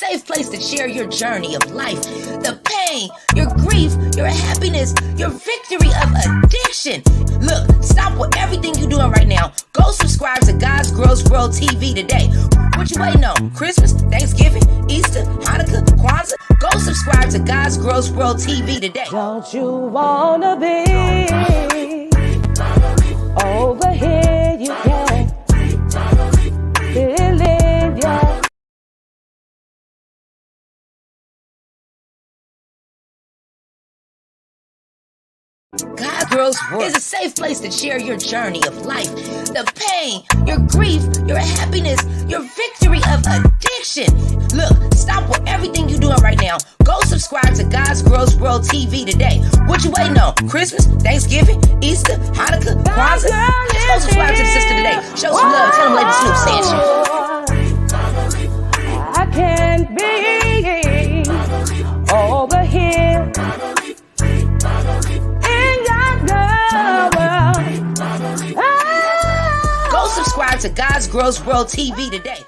safe place to share your journey of life, the pain, your grief, your happiness, your victory of addiction. Look, stop with everything you're doing right now. Go subscribe to God's Gross World TV today. What you waiting on? Christmas, Thanksgiving, Easter, Hanukkah, Kwanzaa? Go subscribe to God's Gross World TV today. Don't you wanna be over here? You can feel in your God's Gross World is a safe place to share your journey of life, the pain, your grief, your happiness, your victory of addiction. Look, stop with everything you're doing right now. Go subscribe to God's Gross World TV today. What you waiting on? Christmas, Thanksgiving, Easter, Hanukkah, Kwanzaa? Just go subscribe to the sister today. Show some love. Tell them Lady Snoop saying shit. I can't be over here in your world. Go subscribe to God's Gross World TV today.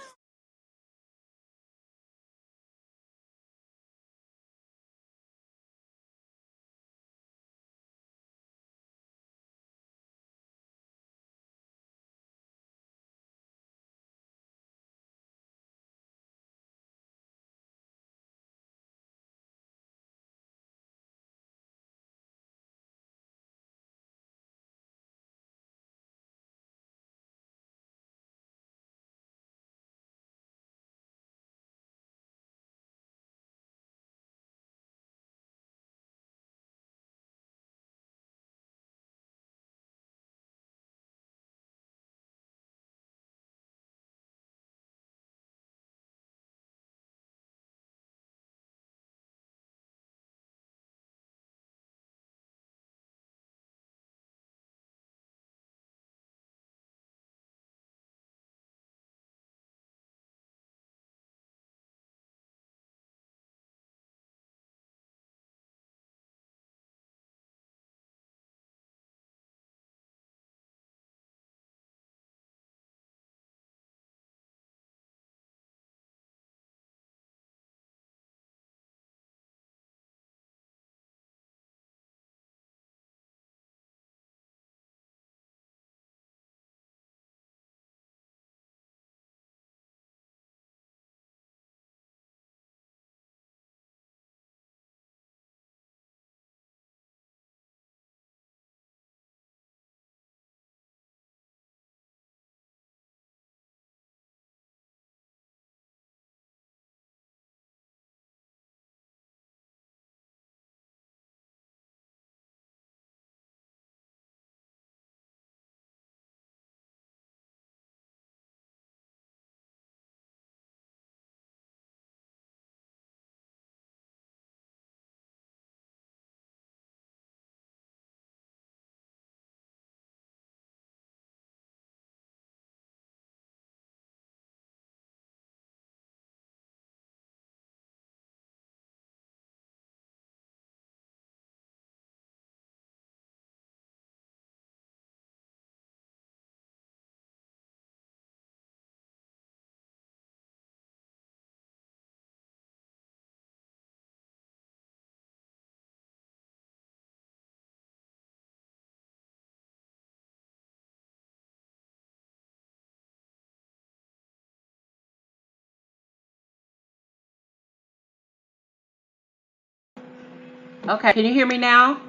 Okay, can you hear me now?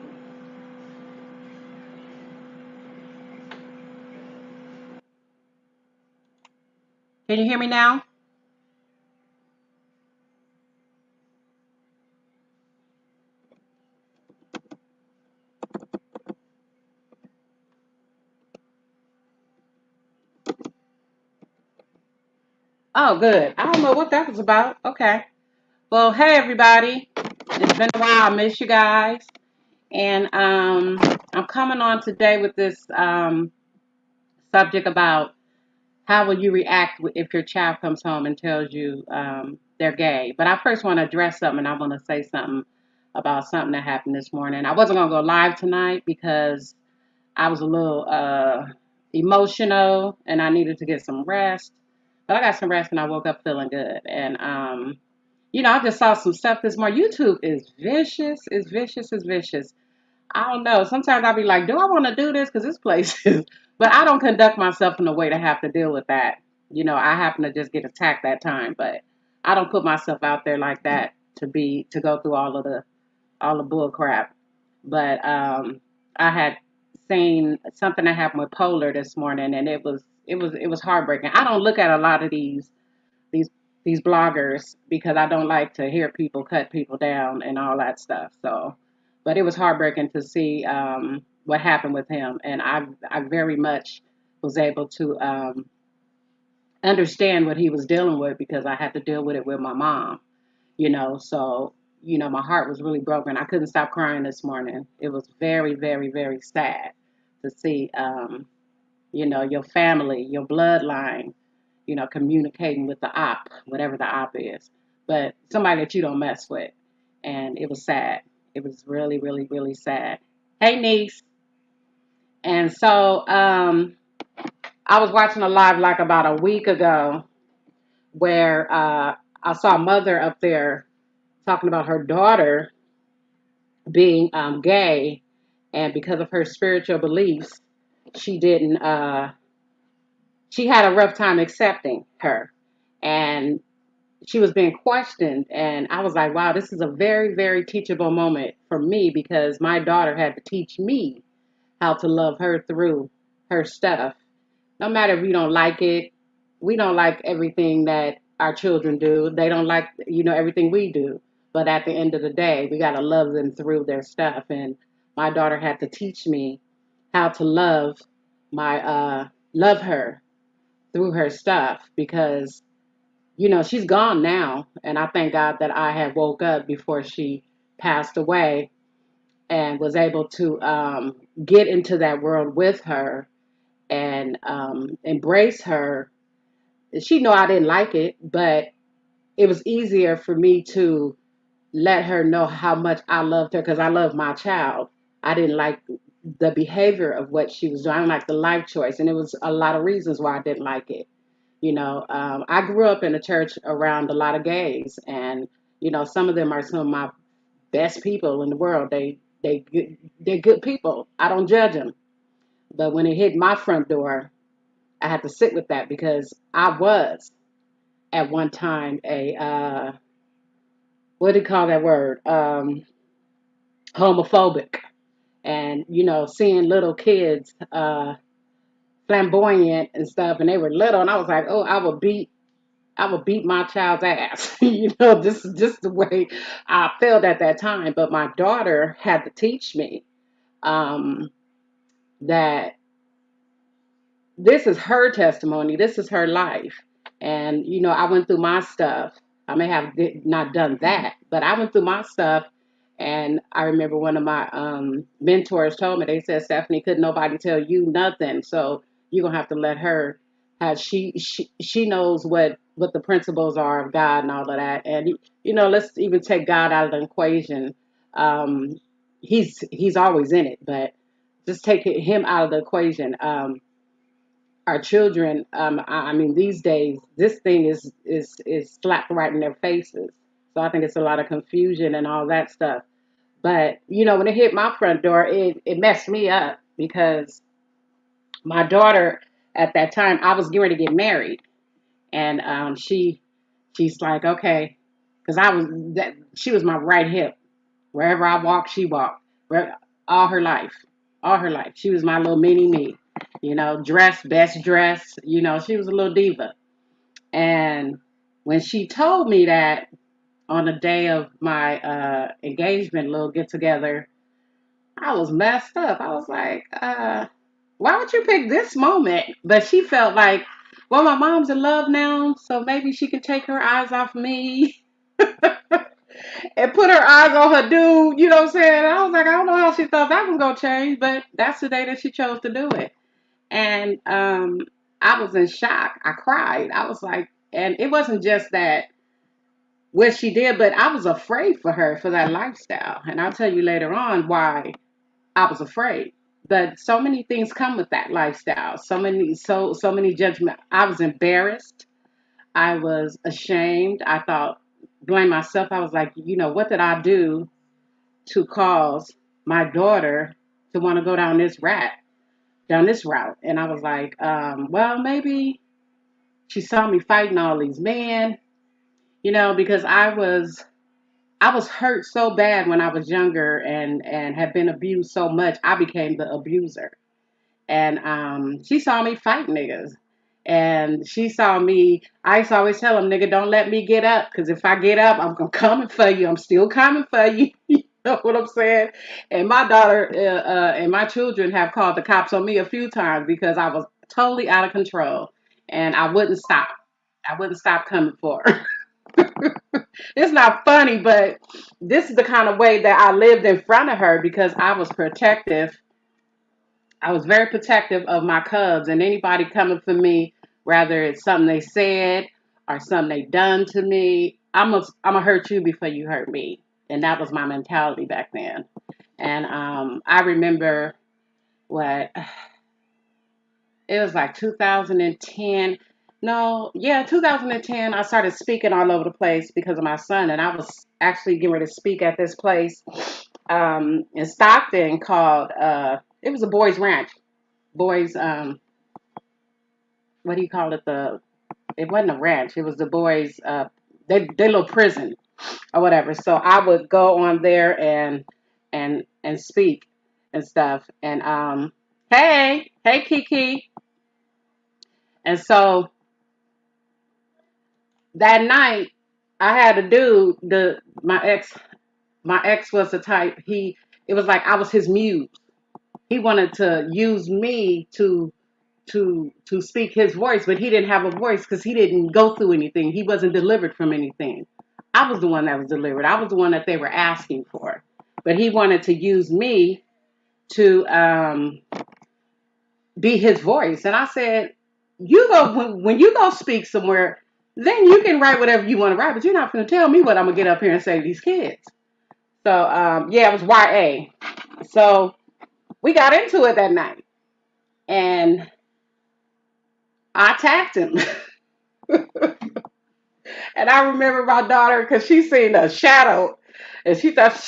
Can you hear me now? Oh, good. I don't know what that was about. Okay. Well, hey everybody. It's been a while. I miss you guys. And I'm coming on today with this subject about how will you react if your child comes home and tells you they're gay. But I first want to address something. I want to say something about something that happened this morning. I wasn't going to go live tonight because I was a little emotional and I needed to get some rest. But I got some rest and I woke up feeling good. And I just saw some stuff this morning. YouTube is vicious, is vicious, is vicious. I don't know. Sometimes I'll be like, do I want to do this? Because this place is, but I don't conduct myself in a way to have to deal with that. I happen to just get attacked that time, but I don't put myself out there like that to go through all the bull crap. But I had seen something that happened with Polar this morning, and it was heartbreaking. I don't look at a lot of these these bloggers because I don't like to hear people cut people down and all that stuff. So, but it was heartbreaking to see what happened with him, and I very much was able to understand what he was dealing with because I had to deal with it with my mom. So my heart was really broken. I couldn't stop crying this morning. It was very, very, very sad to see your family, your bloodline, communicating with the op, whatever the op is, but somebody that you don't mess with. And it was sad. It was really, really, really sad. Hey, niece. And so I was watching a live like about a week ago where I saw a mother up there talking about her daughter being gay, and because of her spiritual beliefs, she didn't. She had a rough time accepting her, and she was being questioned. And I was like, wow, this is a very, very teachable moment for me because my daughter had to teach me how to love her through her stuff. No matter if we don't like it, we don't like everything that our children do. They don't like, everything we do. But at the end of the day, we got to love them through their stuff. And my daughter had to teach me how to love her through her stuff because she's gone now, and I thank God that I had woke up before she passed away and was able to get into that world with her and embrace her. She know I didn't like it, but it was easier for me to let her know how much I loved her because I love my child. I didn't like the behavior of what she was doing. I didn't like the life choice, and it was a lot of reasons why I didn't like it. I grew up in a church around a lot of gays, and some of them are some of my best people in the world. They're good people. I don't judge them, but when it hit my front door, I had to sit with that because I was at one time a what do you call that word? Homophobic, and seeing little kids flamboyant and stuff, and they were little, and I was like, oh, I would beat my child's ass. This is just the way I felt at that time. But my daughter had to teach me um, that this is her testimony, this is her life. And, I went through my stuff. I may have not done that, but I went through my stuff. And I remember one of my mentors told me, they said, Stephanie, couldn't nobody tell you nothing. So you're going to have to let her have, she knows what the principles are of God and all of that. And, let's even take God out of the equation. Um, he's always in it, but just take him out of the equation. Our children, I mean, these days, this thing is slapped right in their faces. So I think it's a lot of confusion and all that stuff. But when it hit my front door, it messed me up because my daughter at that time, I was getting ready to get married, and she's like, okay, because she was my right hip. Wherever I walked, she walked. All her life, all her life, she was my little mini me. Dressed best dress. She was a little diva. And when she told me that on the day of my engagement, little get together, I was messed up. I was like, why would you pick this moment? But she felt like, well, my mom's in love now, so maybe she can take her eyes off me and put her eyes on her dude. You know what I'm saying? And I was like, I don't know how she thought that was going to change, but that's the day that she chose to do it. And I was in shock. I cried. I was like, and it wasn't just that what she did, but I was afraid for her for that lifestyle. And I'll tell you later on why I was afraid. But so many things come with that lifestyle. So many judgment. I was embarrassed. I was ashamed. I thought blame myself. I was like, what did I do to cause my daughter to want to go down this route? And I was like, well, maybe she saw me fighting all these men, because I was hurt so bad when I was younger and had been abused so much, I became the abuser. And she saw me fight niggas. And she saw me, I used to always tell them, nigga, don't let me get up. Because if I get up, I'm coming for you. I'm still coming for you. You know what I'm saying? And my daughter and my children have called the cops on me a few times because I was totally out of control. And I wouldn't stop. I wouldn't stop coming for her. It's not funny, but this is the kind of way that I lived in front of her because I was protective. I was very protective of my cubs and anybody coming for me, whether it's something they said or something they done to me. I'm gonna hurt you before you hurt me, and that was my mentality back then. And I remember what it was like 2010. No, yeah, 2010. I started speaking all over the place because of my son, and I was actually getting ready to speak at this place in Stockton called. It was a boys' ranch, boys. What do you call it? It wasn't a ranch. It was the boys. They little prison or whatever. So I would go on there and speak and stuff. And hey Kiki. And so that night I had a dude. My ex was the type. It was like I was his muse. He wanted to use me to speak his voice, but he didn't have a voice because he didn't go through anything. He wasn't delivered from anything. I was the one that was delivered. I was the one that they were asking for. But he wanted to use me to be his voice. And I said, you go when you go speak somewhere, then you can write whatever you want to write, but you're not going to tell me what I'm going to get up here and say to these kids. So, yeah, it was YA. So we got into it that night. And I attacked him. And I remember my daughter, because she seen a shadow, and she thought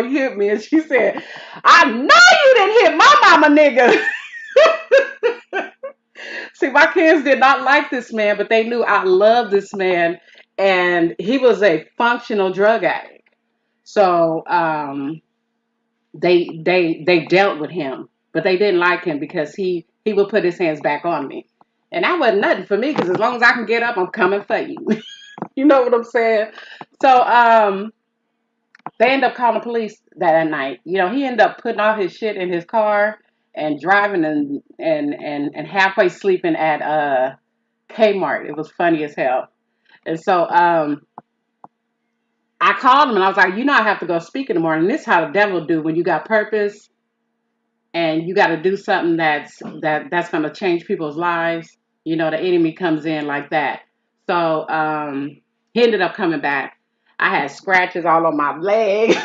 he hit me, and she said, I know you didn't hit my mama, nigga. See, my kids did not like this man, but they knew I loved this man, and he was a functional drug addict. So they dealt with him, but they didn't like him because he would put his hands back on me. And that wasn't nothing for me because as long as I can get up, I'm coming for you. You know what I'm saying? So they ended up calling the police that night. He ended up putting all his shit in his car and driving and halfway sleeping at Kmart. It was funny as hell. And so I called him and I was like, I have to go speak in the morning. This is how the devil do when you got purpose and you got to do something that's going to change people's lives. The enemy comes in like that. So he ended up coming back. I had scratches all on my leg.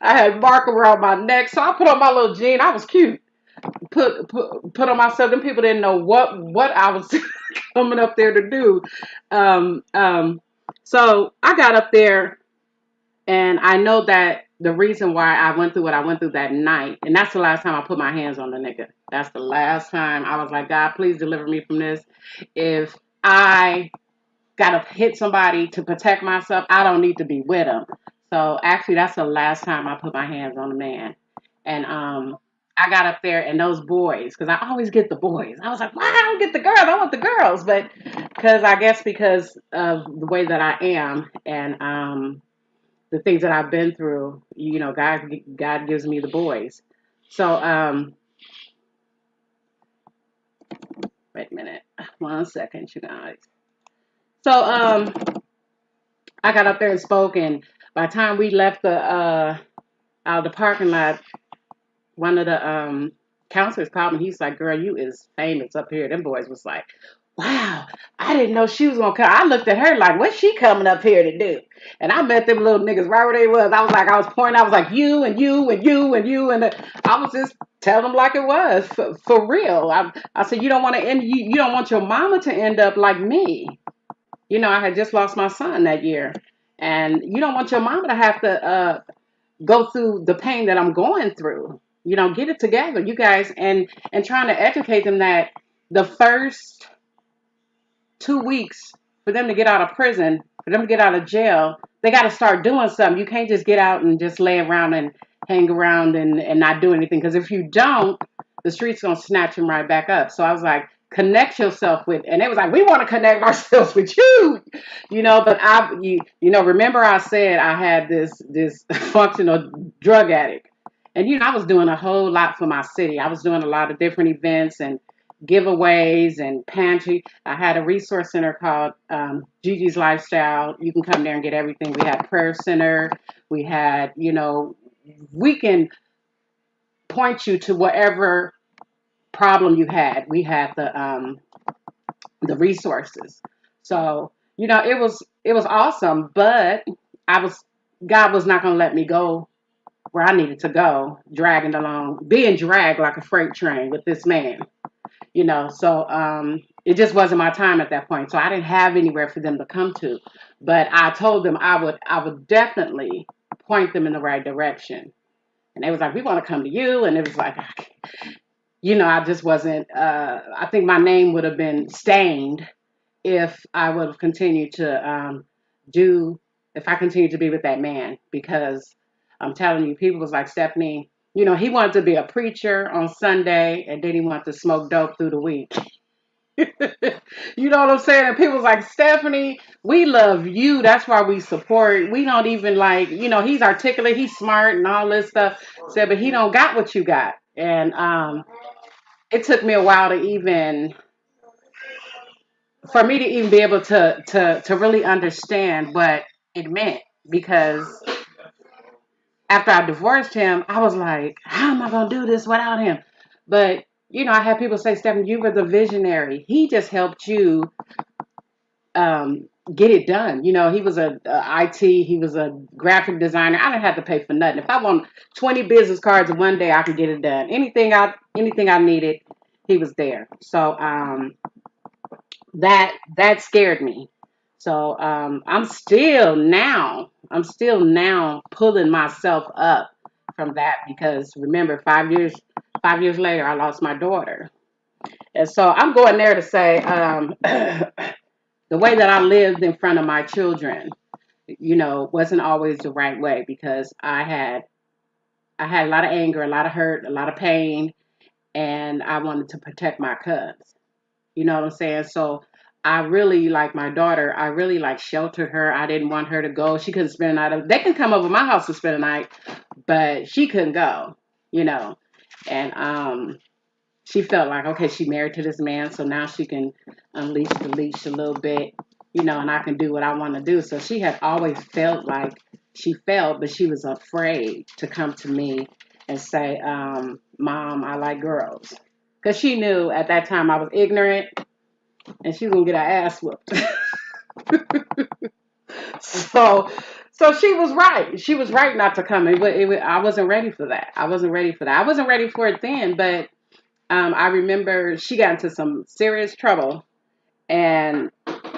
I had mark around my neck. So I put on my little jean. I was cute. Put on myself. And people didn't know what I was coming up there to do. So I got up there, and I know that the reason why I went through what I went through that night, and that's the last time I put my hands on the nigga. That's the last time I was like, God, please deliver me from this. If I gotta hit somebody to protect myself, I don't need to be with them. So actually, that's the last time I put my hands on a man. And I got up there, and those boys, because I always get the boys. I was like, why I don't get the girls? I want the girls. But because of the way that I am and the things that I've been through, God gives me the boys. So, wait a minute. 1 second, you guys. So, I got up there and spoke, and by the time we left out of the parking lot, one of the counselors called me. He's like, girl, you is famous up here. Them boys was like, wow, I didn't know she was going to come. I looked at her like, what's she coming up here to do? And I met them little niggas right where they was. I was pointing. I was like, you and you and you and you. And I was just telling them like it was for real. I said, you don't want to end. You don't want your mama to end up like me. I had just lost my son that year. And you don't want your mama to have to go through the pain that I'm going through. Get it together, you guys, and trying to educate them that the first 2 weeks for them to get out of prison, for them to get out of jail, they got to start doing something. You can't just get out and just lay around and hang around and not do anything. Because if you don't, the street's going to snatch them right back up. So I was like, connect yourself with, and it was like, we want to connect ourselves with you, but remember I said I had this functional drug addict. And, I was doing a whole lot for my city. I was doing a lot of different events and giveaways and pantry. I had a resource center called Gigi's Lifestyle. You can come there and get everything. We had prayer center. We had, we can point you to whatever problem you had. We had the resources. So, it was awesome, but God was not going to let me go where I needed to go, being dragged like a freight train with this man. So it just wasn't my time at that point. So I didn't have anywhere for them to come to. But I told them I would definitely point them in the right direction. And they was like, we want to come to you. And it was like, I just wasn't, I think my name would have been stained if I would have continued to if I continued to be with that man. Because I'm telling you, people was like, Stephanie, he wanted to be a preacher on Sunday, and then he wanted to smoke dope through the week. You know what I'm saying? And people was like, Stephanie, we love you. That's why we support. We don't even he's articulate, he's smart and all this stuff. Said, but he don't got what you got. And it took me a while for me to even be able to really understand what it meant, because after I divorced him, I was like, how am I going to do this without him? But, I had people say, Stephanie, you were the visionary. He just helped you get it done. He was a IT, he was a graphic designer. I didn't have to pay for nothing. If I want 20 business cards in one day, I could get it done. Anything I needed, he was there. So that scared me. So I'm still now pulling myself up from that, because remember, 5 years later, I lost my daughter. And so I'm going there to say the way that I lived in front of my children, wasn't always the right way, because I had a lot of anger, a lot of hurt, a lot of pain, and I wanted to protect my cubs. You know what I'm saying? So I really, like my daughter, I really sheltered her. I didn't want her to go. She couldn't spend a night. They can come over my house to spend a night, but she couldn't go, And she felt like, okay, she married to this man, so now she can unleash the leash a little bit, and I can do what I want to do. So she had always felt like she felt, but she was afraid to come to me and say, Mom, I like girls. Because she knew at that time I was ignorant, and she was going to get her ass whooped. So she was right. She was right not to come. I wasn't ready for that. I wasn't ready for it then, but I remember she got into some serious trouble, and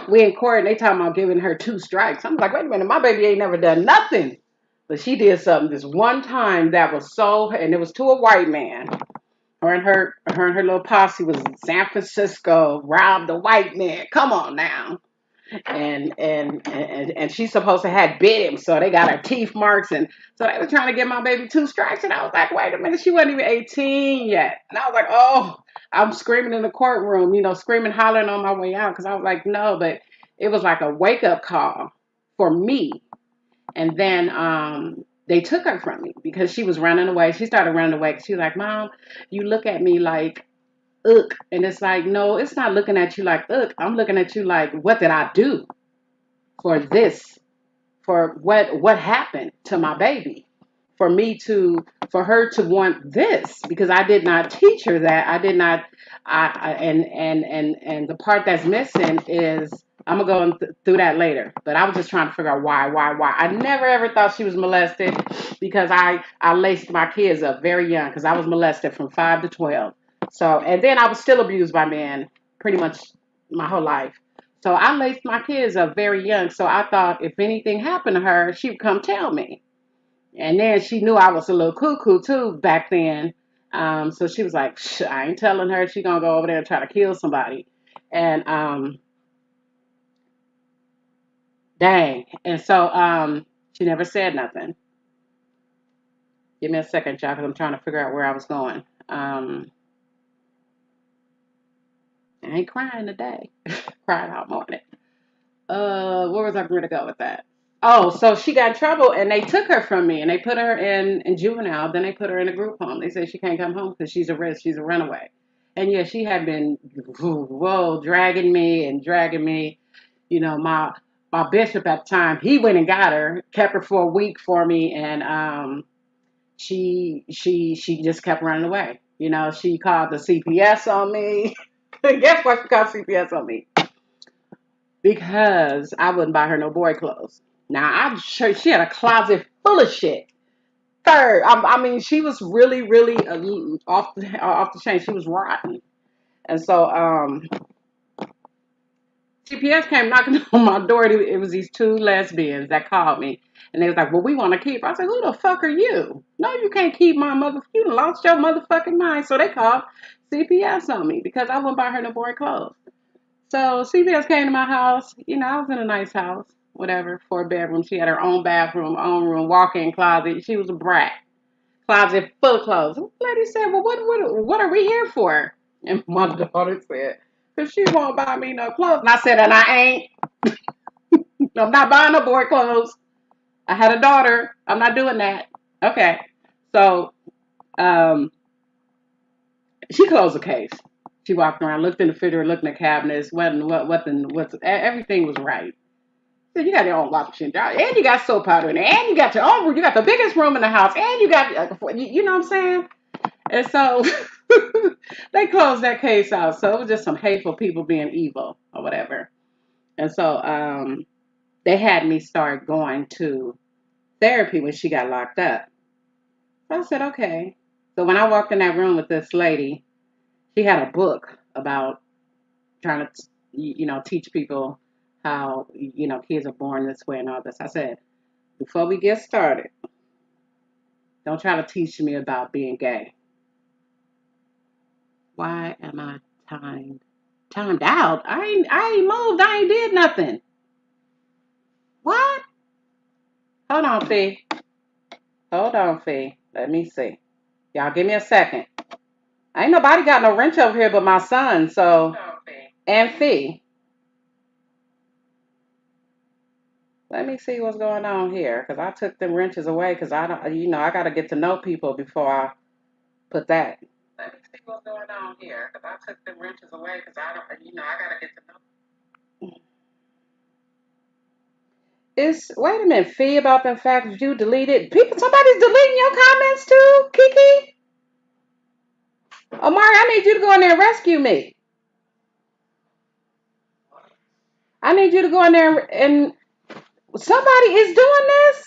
we in court, and they talking about giving her 2 strikes. I'm like, wait a minute, my baby ain't never done nothing. But she did something this one time that was and it was to a white man. Her and her little posse was in San Francisco, robbed a white man. Come on now. And she's supposed to have bit him, so they got her teeth marks, and so they were trying to give my baby 2 strikes, and I was like, wait a minute, she wasn't even 18 yet. And I was like, oh, I'm screaming in the courtroom, screaming, hollering on my way out, because I was like, no, but it was like a wake-up call for me. And then they took her from me because she was running away. She started running away. She was like, Mom, you look at me like, ugh. And it's like, no, it's not looking at you like, ugh. I'm looking at you like, what did I do for this? For what happened to my baby? For her to want this? Because I did not teach her that. I did not. And the part that's missing is, I'm going to go through that later. But I was just trying to figure out why. I never ever thought she was molested, because I laced my kids up very young, because I was molested from 5 to 12. So, and then I was still abused by men pretty much my whole life. So I laced my kids up very young. So I thought if anything happened to her, she would come tell me. And then she knew I was a little cuckoo too back then. So she was like, I ain't telling her she gonna go over there and try to kill somebody. And dang. And so she never said nothing. Give me a second, y'all, because I'm trying to figure out where I was going. I ain't crying today. Cried all morning. Where was I going to go with that? Oh, so she got in trouble and they took her from me and they put her in juvenile. Then they put her in a group home. They said she can't come home because she's a risk. She's a runaway. And yeah, she had been, whoa, dragging me and dragging me. You know, my bishop at the time, he went and got her, kept her for a week for me, and she just kept running away. You know, she called the CPS on me. Guess why she called CPS on me? Because I wouldn't buy her no boy clothes. Now I'm sure she had a closet full of shit. Third, I mean, she was really, really off the chain. She was rotten, and so CPS came knocking on my door. It was these two lesbians that called me, and they was like, "Well, we want to keep her." I said, "Who the fuck are you? No, you can't keep my mother. You lost your motherfucking mind." So they called CPS on me because I wouldn't buy her no boy clothes. So CPS came to my house. You know, I was in a nice house, whatever, 4 bedrooms. She had her own bathroom, own room, walk-in closet. She was a brat. Closet full of clothes. The lady said, "Well, what are we here for?" And my daughter said, "Because she won't buy me no clothes." And I said, "And I ain't. I'm not buying no boy clothes. I had a daughter. I'm not doing that." Okay. So um, she closed the case. She walked around, looked in the refrigerator, looked in the cabinets, everything was right. So you got your own washing machine, and you got soap powder in there, and you got your own room. You got the biggest room in the house, and you got, you know what I'm saying? And so they closed that case out. So it was just some hateful people being evil or whatever. And so they had me start going to therapy when she got locked up. So I said, okay. So when I walked in that room with this lady, she had a book about trying to, teach people how, kids are born this way and all this. I said, before we get started, don't try to teach me about being gay. Why am I timed out? I ain't moved. I ain't did nothing. What? Hold on, Fee. Hold on, Fee. Let me see. Y'all give me a second. Ain't nobody got no wrench over here but my son, so. And Fee. Let me see what's going on here, because I took them wrenches away, because I don't, I got to get to know people before I put that. Let me see what's going on here, because I took them wrenches away, because I don't, I got to get to know. Wait a minute, Fee, about the fact that you deleted, somebody's deleting your comments too, Kiki? Omari, I need you to go in there and rescue me. I need you to go in there and somebody is doing this?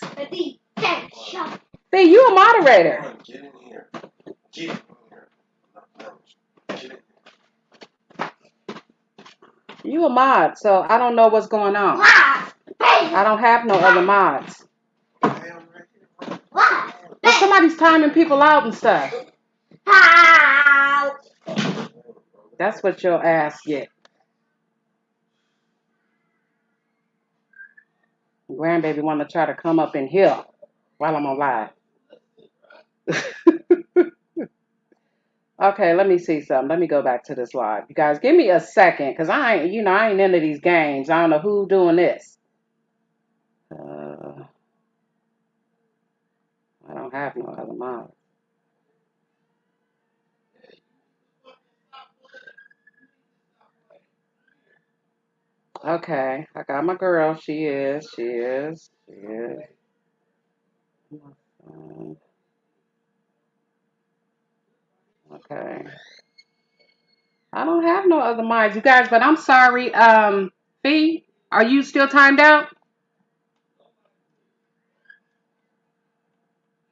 Fee, you a moderator. Get in here. Get in here. You a mod, so I don't know what's going on. I don't have no other mods. But somebody's timing people out and stuff. That's what your ass get. Grandbaby want to try to come up in here while I'm on live. Okay, let me see something. Let me go back to this live. You guys, give me a second, because I ain't into these games. I don't know who's doing this. I don't have no other mods. Okay, I got my girl. She is. Okay. I don't have no other mods, you guys, but I'm sorry. Fee, are you still timed out?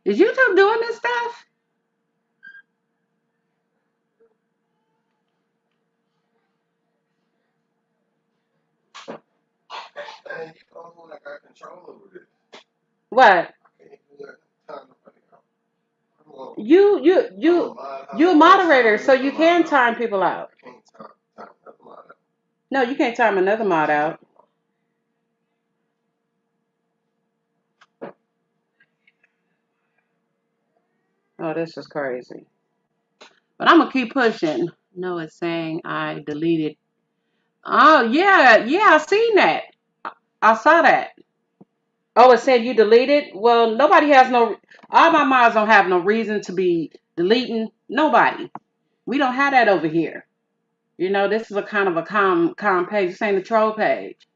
Is YouTube doing this stuff? What? You a moderator, so you can time people out. No, you can't time another mod out. Oh, this is crazy. But I'm gonna keep pushing. No, it's saying I deleted. Oh yeah, yeah, I seen that. I saw that. Oh, it said you deleted. Well, nobody has no. All my mods don't have no reason to be deleting nobody. We don't have that over here. You know, this is a kind of a calm page. This ain't a troll page.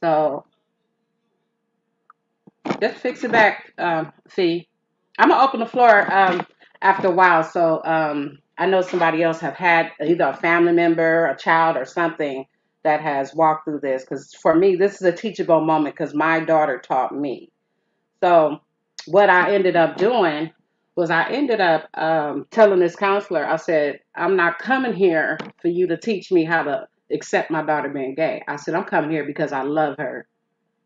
So just fix it back, Fee. I'm gonna open the floor after a while, so I know somebody else have had either a family member, a child, or something that has walked through this. Because for me, this is a teachable moment because my daughter taught me. So what I ended up doing was I ended up telling this counselor, I said, I'm not coming here for you to teach me how to accept my daughter being gay. I said, I'm coming here because I love her.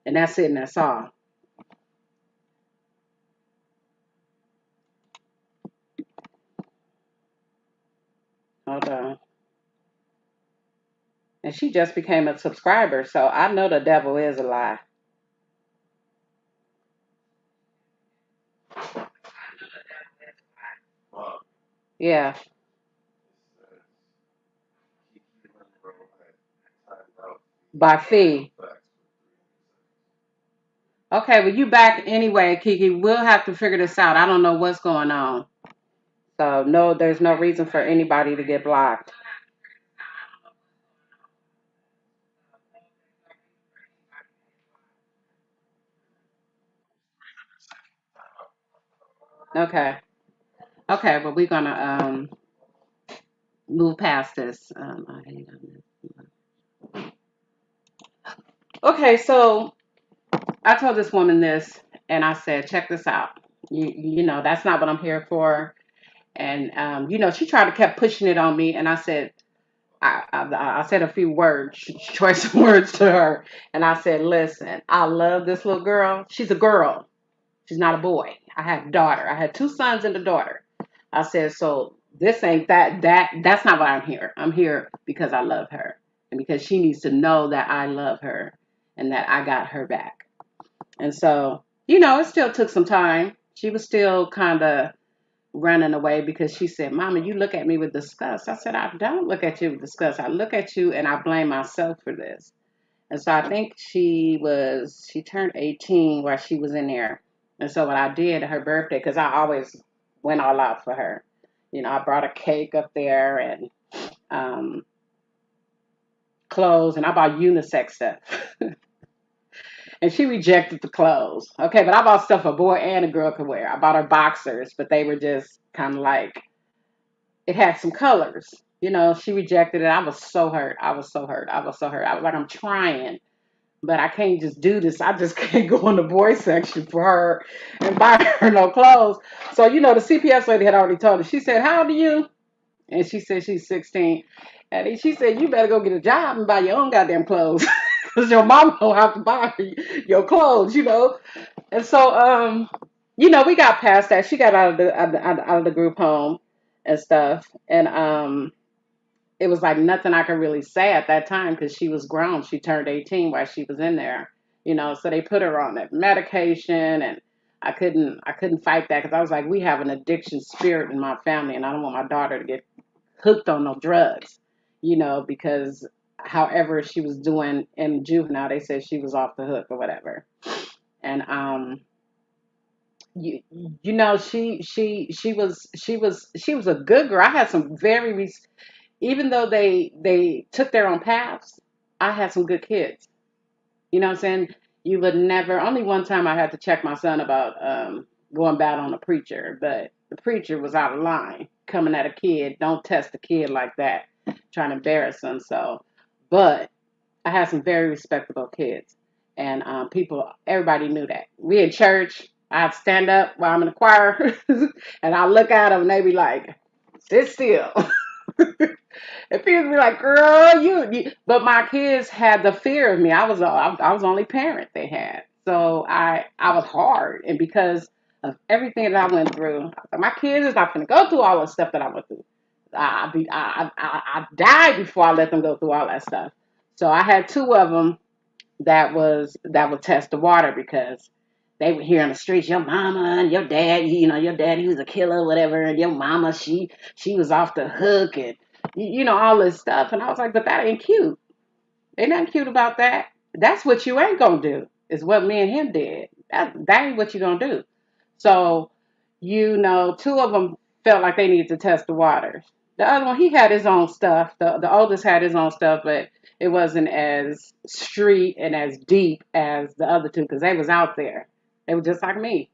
And that's it and that's all. Hold on. And she just became a subscriber, so I know the devil is a lie. Yeah. By fee. Okay, well, you back anyway, Kiki. We'll have to figure this out. I don't know what's going on. So, no, there's no reason for anybody to get blocked. Okay. Okay, but we're going to move past this. I hate on this. Okay, so I told this woman this, and I said, check this out. You know, that's not what I'm here for. And, you know, she tried to kept pushing it on me, and I said, I said a few words, choice of words to her, and I said, "Listen, I love this little girl. She's a girl. She's not a boy. I have a daughter. I had two sons and a daughter." I said, "So this ain't that's not why I'm here. I'm here because I love her, and because she needs to know that I love her, and that I got her back." And so, you know, it still took some time. She was still kind of running away because she said, "Mama, you look at me with disgust." I said, "I don't look at you with disgust. I look at you and I blame myself for this." And so I think she turned 18 while she was in there. And so what I did her birthday, because I always went all out for her. You know, I brought a cake up there and um, clothes, and I bought unisex stuff. And she rejected the clothes. Okay, but I bought stuff a boy and a girl could wear. I bought her boxers, but they were just kind of like, it had some colors. You know, she rejected it. I was so hurt. I was so hurt. I was so hurt. I was like, I'm trying, but I can't just do this. I just can't go in the boys section for her and buy her no clothes. So, you know, the CPS lady had already told her. She said, "How old are you?" And she said she's 16. And she said, "You better go get a job and buy your own goddamn clothes." Because your mom don't have to buy your clothes, you know. And so, you know, we got past that. She got out of the group home and stuff. And it was like nothing I could really say at that time because she was grown. She turned 18 while she was in there, you know. So they put her on that medication, and I couldn't fight that because I was like, we have an addiction spirit in my family, and I don't want my daughter to get hooked on no drugs, you know, because however she was doing in juvenile, they said she was off the hook or whatever. And you know, she was a good girl. I had some even though they took their own paths, I had some good kids. You know what I'm saying? You would never. Only one time I had to check my son about going bad on a preacher, but the preacher was out of line, coming at a kid. Don't test a kid like that, trying to embarrass them. So, but I had some very respectable kids, and everybody knew that. We in church. I'd stand up while I'm in the choir, and I look at them, and they be like, "Sit still." And people be like, "Girl, you." But my kids had the fear of me. I was the only parent they had, so I was hard, and because of everything that I went through, I was like, my kids is not going to go through all the stuff that I went through. I died before I let them go through all that stuff. So I had two of them that would test the water because they would hear on the streets, your mama and your dad, your daddy was a killer, whatever, and your mama, she was off the hook and all this stuff. And I was like, but that ain't cute. Ain't nothing cute about that. That's what you ain't gonna do, is what me and him did. That ain't what you gonna do. So, two of them felt like they needed to test the waters. The other one, he had his own stuff. The oldest had his own stuff, but it wasn't as street and as deep as the other two because they was out there. They were just like me.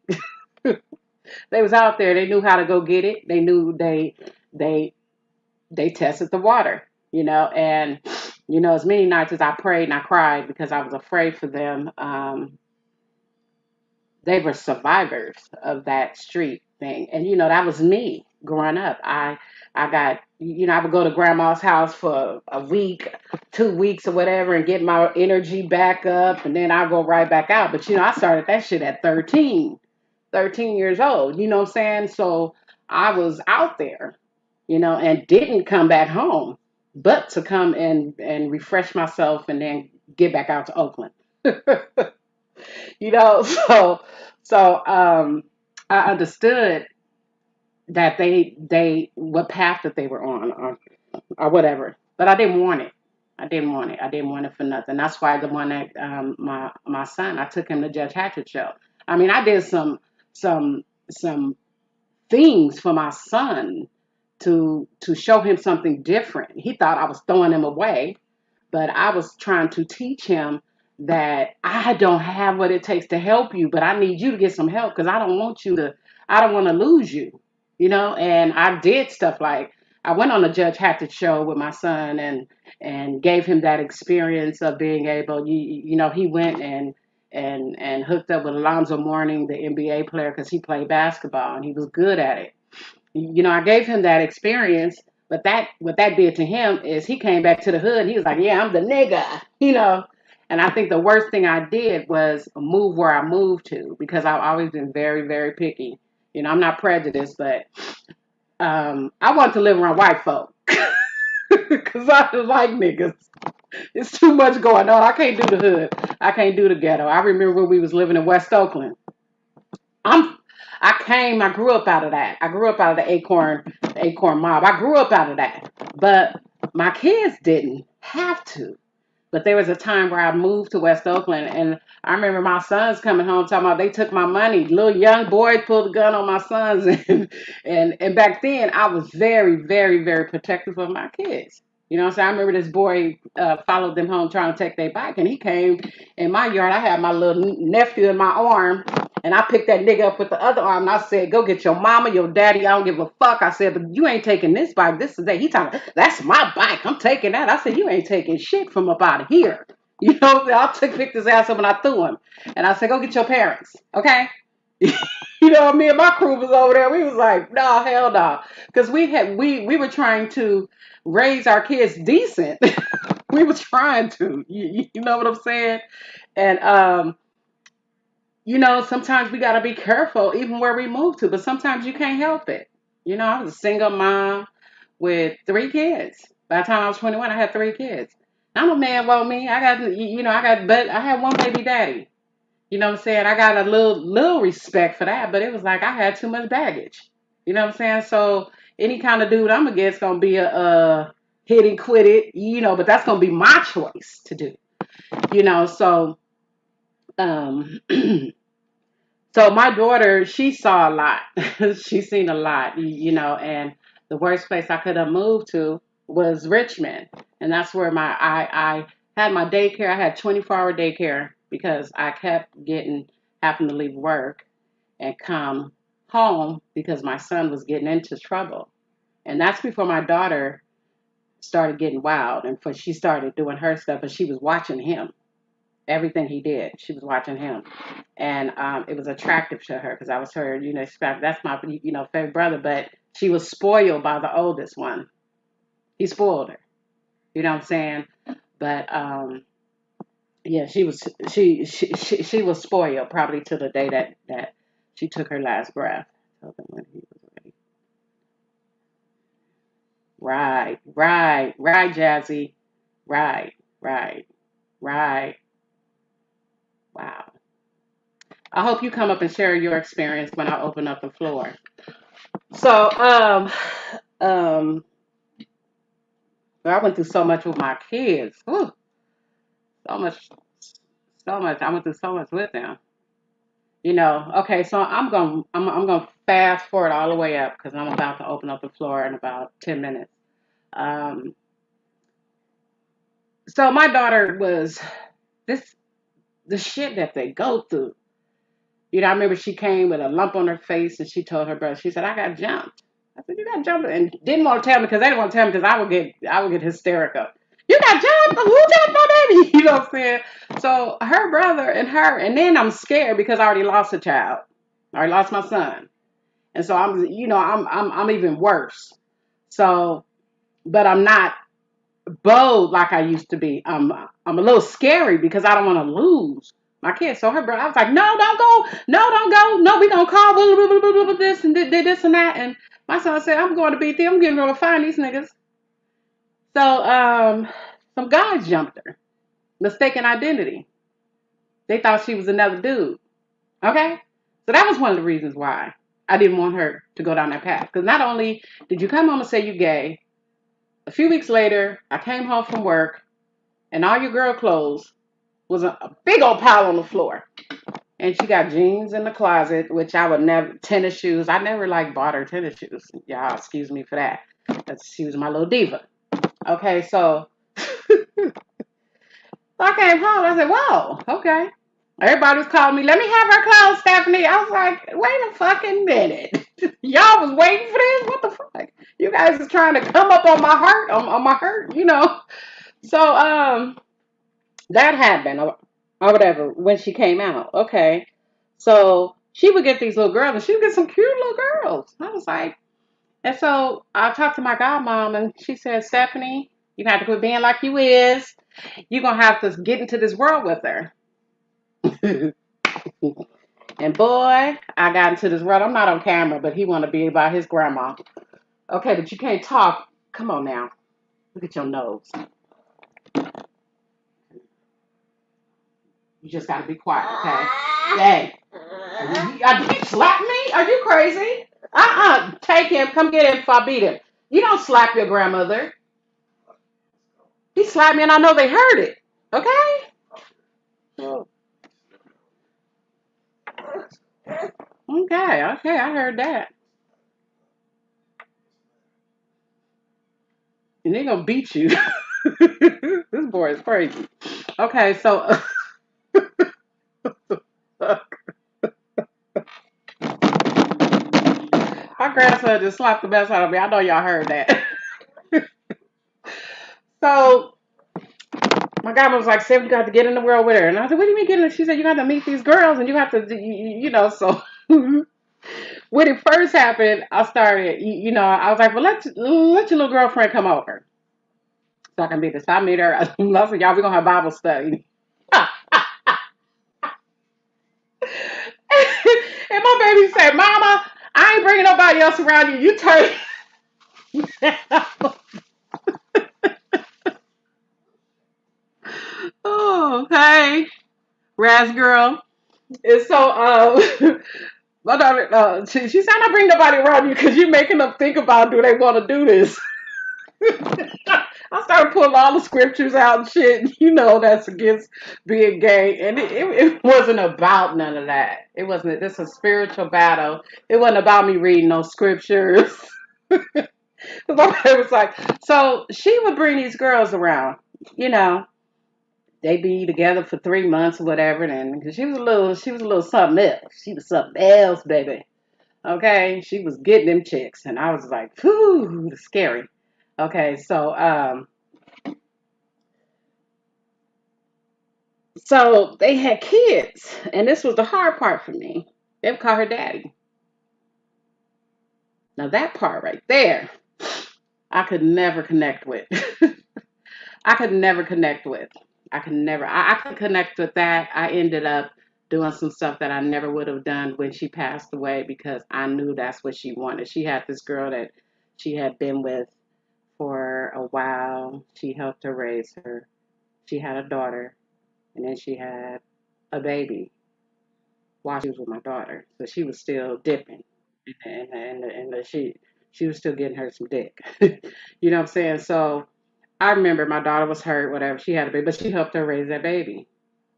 They was out there. They knew how to go get it. They knew they tested the water, and as many nights as I prayed and I cried because I was afraid for them. They were survivors of that street thing, and that was me growing up. I got I would go to grandma's house for a week, 2 weeks or whatever, and get my energy back up, and then I go right back out. But I started that shit at 13 years old. You know what I'm saying? So I was out there, and didn't come back home, but to come and refresh myself and then get back out to Oakland. So I understood that they what path that they were on or whatever, but I didn't want it. I didn't want it. I didn't want it for nothing. That's why the one that my son, I took him to Judge Hatchett show. I mean, I did some some things for my son to show him something different. He thought I was throwing him away, but I was trying to teach him that I don't have what it takes to help you, but I need you to get some help because I don't want to lose you, and I did stuff like I went on a Judge Hatchett show with my son and gave him that experience of being able, he went and hooked up with Alonzo Mourning, the NBA player, because he played basketball and he was good at it. I gave him that experience, but what that did to him is he came back to the hood and he was like, yeah, I'm the nigga. And I think the worst thing I did was move where I moved to because I've always been very, very picky. I'm not prejudiced, but I want to live around white folk because I don't like niggas. It's too much going on. I can't do the hood. I can't do the ghetto. I remember when we was living in West Oakland. I grew up out of that. I grew up out of the Acorn mob. I grew up out of that. But my kids didn't have to. But there was a time where I moved to West Oakland, and I remember my sons coming home talking about they took my money. Little young boys pulled a gun on my sons, and back then I was very, very, very protective of my kids. You know what I'm saying? I remember this boy followed them home trying to take their bike, and he came in my yard. I had my little nephew in my arm, and I picked that nigga up with the other arm, and I said, go get your mama, your daddy, I don't give a fuck. I said, but you ain't taking this bike. This is that. He talking, that's my bike. I'm taking that. I said, you ain't taking shit from up out of here. You know what I'm saying? Picked his ass up and I threw him. And I said, go get your parents, okay? Me and my crew was over there. We was like, no, hell no. Because we were trying to raise our kids decent. We were trying to. You know what I'm saying? And sometimes we got to be careful even where we move to, but sometimes you can't help it. I was a single mom with 3 kids. By the time I was 21, I had 3 kids. I'm a man, well, me. But I had one baby daddy. You know what I'm saying? I got a little respect for that, but it was like I had too much baggage. You know what I'm saying? So any kind of dude I'm gonna get is gonna be a hit and quit it, but that's gonna be my choice to do. So So my daughter, she saw a lot. She's seen a lot, and the worst place I could have moved to was Richmond. And that's where I had my daycare. I had 24-hour daycare because I kept having to leave work and come home because my son was getting into trouble. And that's before my daughter started getting wild and for she started doing her stuff, and she was watching him. Everything he did, she was watching him, and it was attractive to her because I was her, that's my, favorite brother. But she was spoiled by the oldest one, He spoiled her. You know what I'm saying? But yeah, she was spoiled probably to the day that she took her last breath. Told him when he was ready. Right, Jazzy. Right, right, right. Wow. I hope you come up and share your experience when I open up the floor. So, um, I went through so much with my kids. Whew, so much, so much. I went through so much with them. Okay, so I'm gonna fast forward all the way up because I'm about to open up the floor in about 10 minutes. Um, so my daughter was this the shit that they go through. I remember she came with a lump on her face and she told her brother, she said, I got jumped. I said, you got jumped, and didn't want to tell me because they didn't want to tell me because I would get hysterical. You got jumped? Who jumped my baby? You know what I'm saying? So her brother and her, and then I'm scared because I already lost a child. I already lost my son. And so I'm even worse. So, but I'm not bold like I used to be. I'm a little scary because I don't want to lose my kids. So her brother, I was like, no, don't go, no, don't go, no, we gonna call blah, blah, blah, blah, blah, this and this and that. And my son said, I'm going to beat them. I'm getting ready to find these niggas. So some guys jumped her, mistaken identity. They thought she was another dude. Okay, so that was one of the reasons why I didn't want her to go down that path. Because not only did you come home and say you gay, a few weeks later, I came home from work and all your girl clothes was a big old pile on the floor. And she got jeans in the closet, which I would never, tennis shoes. I never like bought her tennis shoes. Y'all, excuse me for that. She was my little diva. Okay, so I came home. I said, whoa, okay. Everybody was calling me, let me have her clothes, Stephanie. I was like, wait a fucking minute. Y'all was waiting for this? What the fuck? You guys is trying to come up on my heart, on my hurt, So, that happened or whatever when she came out. Okay. So she would get these little girls and she would get some cute little girls. I was like, and so I talked to my godmom and she said, Stephanie, you have to quit being like you is. You're going to have to get into this world with her. And boy, I got into this world. I'm not on camera, but he want to be about his grandma. Okay, but you can't talk. Come on now. Look at your nose. You just got to be quiet, okay? Hey. You slap me? Are you crazy? Take him. Come get him if I beat him. You don't slap your grandmother. He slapped me and I know they heard it. Okay? Okay, I heard that. And they're going to beat you. This boy is crazy. Okay, so... My grandson just slapped the mess out of me. I know y'all heard that. So my grandma was like, Sam, you got to get in the world with her. And I said, what do you mean get in? She said, you got to meet these girls and you have to, so when it first happened, I started, I was like, well, let your little girlfriend come over. So I can meet her. So I meet her. I said, y'all, we're going to have Bible study. And my baby said, Mama, I ain't bringing nobody else around you. You turn. Oh, okay. Raz girl. And so, my daughter, she said, I'm not bringing nobody around you because you're making them think about do they want to do this. I started pulling all the scriptures out and shit, that's against being gay. And it wasn't about none of that. It wasn't, this is a spiritual battle. It wasn't about me reading no scriptures. It was like, so she would bring these girls around, they'd be together for 3 months or whatever. And she was a little something else. She was something else, baby. Okay. She was getting them chicks. And I was like, whew, scary. Okay, so they had kids, and this was the hard part for me. They would call her daddy. Now that part right there, I could never connect with. I could never connect with. I could never. I could connect with that. I ended up doing some stuff that I never would have done when she passed away because I knew that's what she wanted. She had this girl that she had been with for a while. She helped her raise her. She had a daughter, and then she had a baby while she was with my daughter. So she was still dipping, and she was still getting her some dick. You know what I'm saying? So I remember my daughter was hurt, whatever. She had a baby, but she helped her raise that baby.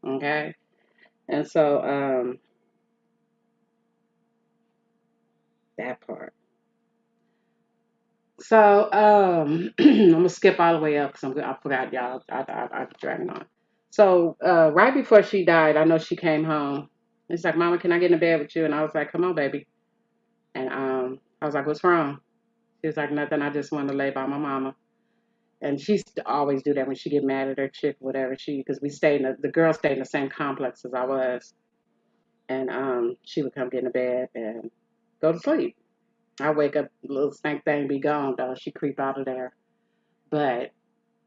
Okay. And so that part. So I'm gonna skip all the way up because I forgot y'all. I'm dragging on. So right before she died, I know she came home. It's like, Mama, can I get in the bed with you? And I was like, Come on, baby. And I was like, What's wrong? She was like, Nothing. I just want to lay by my mama. And she used to always do that when she get mad at her chick, whatever. Because we stayed the girl stayed in the same complex as I was, and she would come get in the bed and go to sleep. I wake up, little stank thing be gone though. She creep out of there. But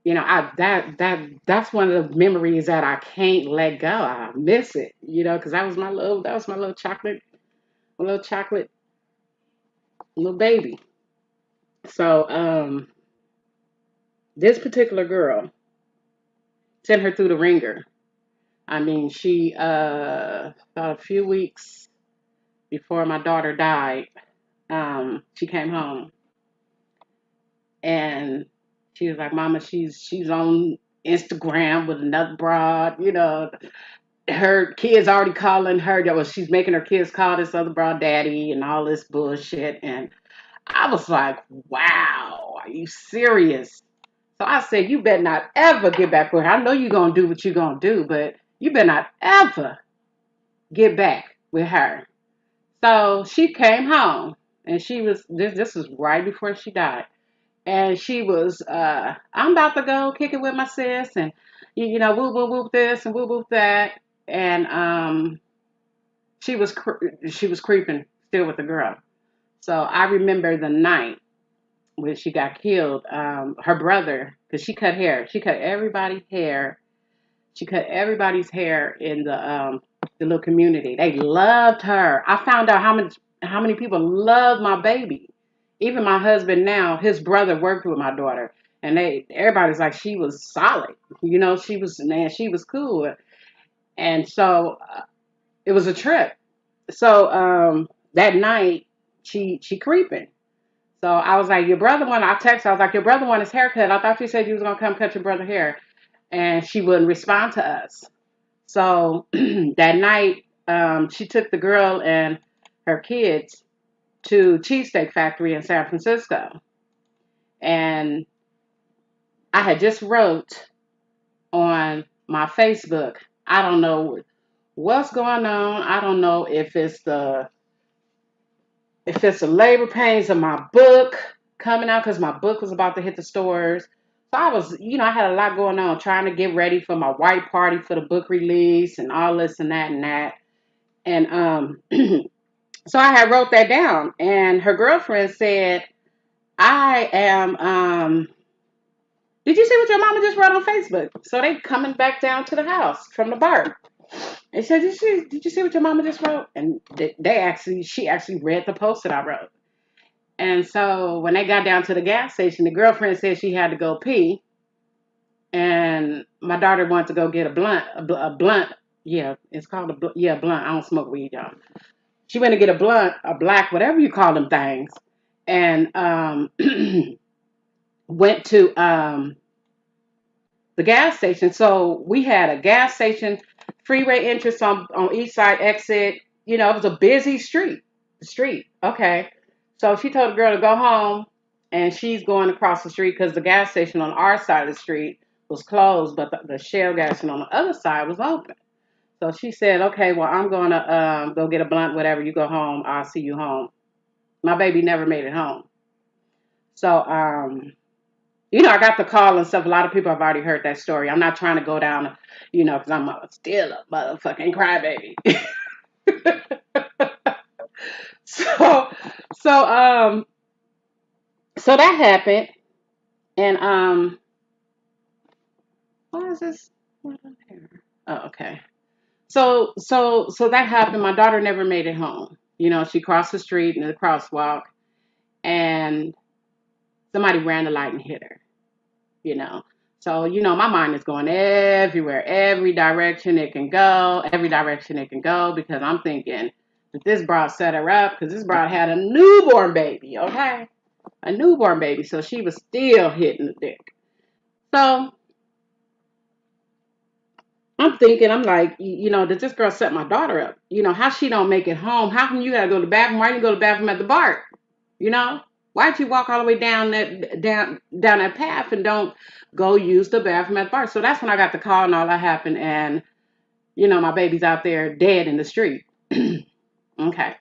I that's one of the memories that I can't let go. I miss it, because that was my little chocolate little baby. So this particular girl sent her through the ringer. I mean, she about a few weeks before my daughter died, she came home and she was like, Mama, she's on Instagram with another broad, her kids already calling her that was she's making her kids call this other broad daddy and all this bullshit. And I was like, wow, are you serious? So I said, you better not ever get back with her. I know you're gonna do what you're gonna do, but you better not ever get back with her. So she came home and she was this was right before she died. And she was I'm about to go kick it with my sis and whoop whoop whoop this and whoop whoop that. And she was she was creeping still with the girl. So I remember the night when she got killed, her brother, because she cut everybody's hair. She cut everybody's hair in the little community. They loved her. I found out how many people love my baby. Even my husband now, his brother worked with my daughter, and everybody's like she was solid. She was cool, and so it was a trip. So that night she creeping. So I was like, your brother want. I texted. I was like, your brother want his haircut. I thought you said you was gonna come cut your brother hair, and she wouldn't respond to us. So that night, she took the girl and her kids to Cheesesteak Factory in San Francisco. And I had just wrote on my Facebook, I don't know what's going on. I don't know if it's the labor pains of my book coming out because my book was about to hit the stores. So I was, I had a lot going on trying to get ready for my white party for the book release and all this and that and that. And so I had wrote that down. And her girlfriend said, I am, did you see what your mama just wrote on Facebook? So they coming back down to the house from the bar. They said, did you see what your mama just wrote? And she actually read the post that I wrote. And so when they got down to the gas station, the girlfriend said she had to go pee. And my daughter wanted to go get a blunt, a blunt. Yeah, it's called blunt. I don't smoke weed, y'all. She went to get a blunt, a black, whatever you call them things. And went to the gas station. So we had a gas station, freeway entrance on East Side exit. It was a busy street. Okay. So she told the girl to go home, and she's going across the street because the gas station on our side of the street was closed, but the Shell gas station on the other side was open. So she said, okay, well, I'm going to go get a blunt, whatever. You go home. I'll see you home. My baby never made it home. So, I got the call and stuff. A lot of people have already heard that story. I'm not trying to go down, because I'm still a motherfucking crybaby. So, so that happened. And why is this? What on here? Oh, okay. So that happened. My daughter never made it home. She crossed the street in the crosswalk, and somebody ran the light and hit her. You know. So my mind is going everywhere, every direction it can go, because I'm thinking that this broad set her up, because this broad had a newborn baby, okay, a newborn baby, so she was still hitting the dick. So I'm thinking, I'm like, did this girl set my daughter up? How she don't make it home? How come you gotta go to the bathroom? Why didn't you go to the bathroom at the bar? You know? Why'd you walk all the way down that path and don't go use the bathroom at the bar? So that's when I got the call and all that happened, and my baby's out there dead in the street. Okay.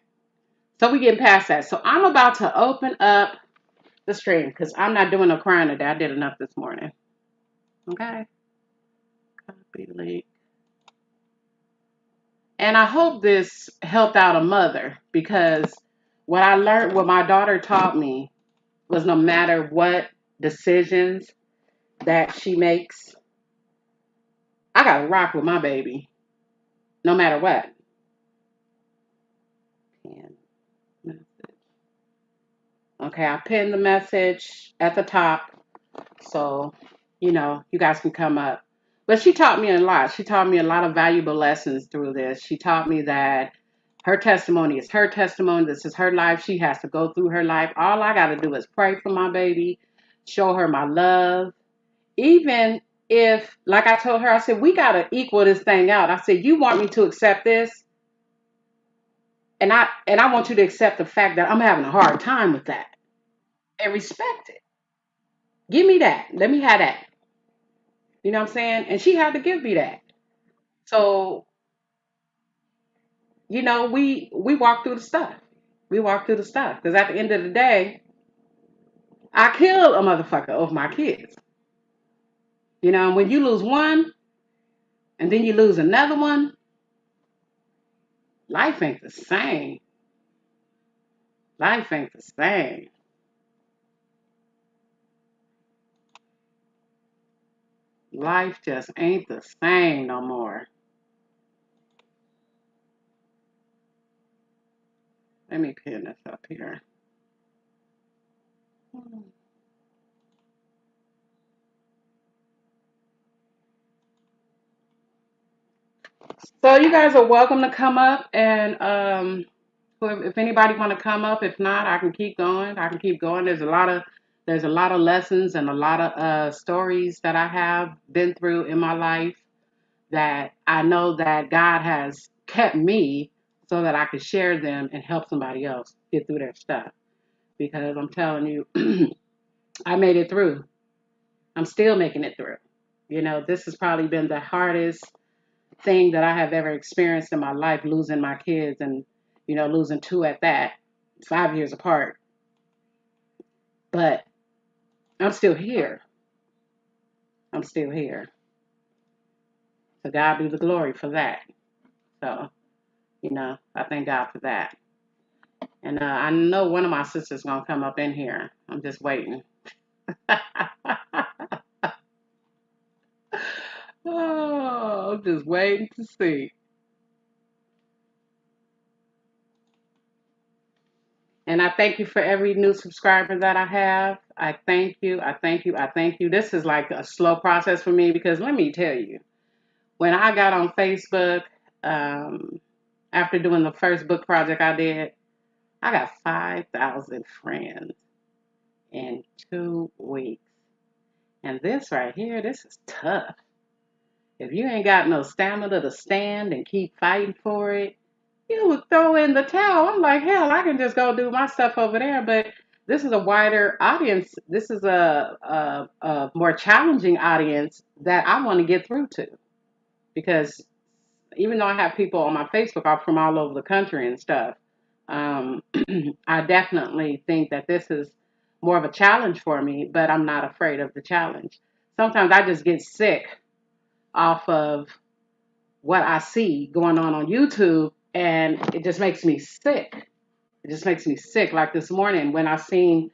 So we getting past that. So I'm about to open up the stream because I'm not doing no crying today. I did enough this morning. Okay. Copy link. And I hope this helped out a mother, because what I learned, what my daughter taught me, was no matter what decisions that she makes, I gotta rock with my baby, no matter what. Pin message. Okay, I pinned the message at the top, so you guys can come up. But she taught me a lot. She taught me a lot of valuable lessons through this. She taught me that her testimony is her testimony. This is her life. She has to go through her life. All I got to do is pray for my baby, show her my love. Even if, like I told her, I said, we got to equal this thing out. I said, you want me to accept this? And I want you to accept the fact that I'm having a hard time with that, and respect it. Give me that. Let me have that. You know what I'm saying? And she had to give me that. So, we walk through the stuff. We walk through the stuff. Because at the end of the day, I killed a motherfucker over my kids. And when you lose one and then you lose another one, life ain't the same. Life ain't the same. Life just ain't the same no more. Let me pin this up here. So you guys are welcome to come up, and if anybody want to come up, if not, I can keep going. I can keep going. There's a lot of lessons and a lot of stories that I have been through in my life that I know that God has kept me so that I could share them and help somebody else get through their stuff. Because I'm telling you, I made it through. I'm still making it through. This has probably been the hardest thing that I have ever experienced in my life, losing my kids, and losing two at that, 5 years apart. But I'm still here. I'm still here. So God be the glory for that. So, I thank God for that. And I know one of my sisters gonna come up in here. I'm just waiting. Oh, I'm just waiting to see. And I thank you for every new subscriber that I have. I thank you. I thank you. I thank you. This is like a slow process for me, because let me tell you, when I got on Facebook, um, after doing the first book project I did, I got 5,000 friends in 2 weeks. And this right here, this is tough. If you ain't got no stamina to stand and keep fighting for it, you would throw in the towel. I'm like, hell, I can just go do my stuff over there. But this is a wider audience. This is a more challenging audience that I want to get through to. Because even though I have people on my Facebook are from all over the country and stuff, I definitely think that this is more of a challenge for me, but I'm not afraid of the challenge. Sometimes I just get sick off of what I see going on YouTube, and it just makes me sick. It just makes me sick. Like this morning when I seen,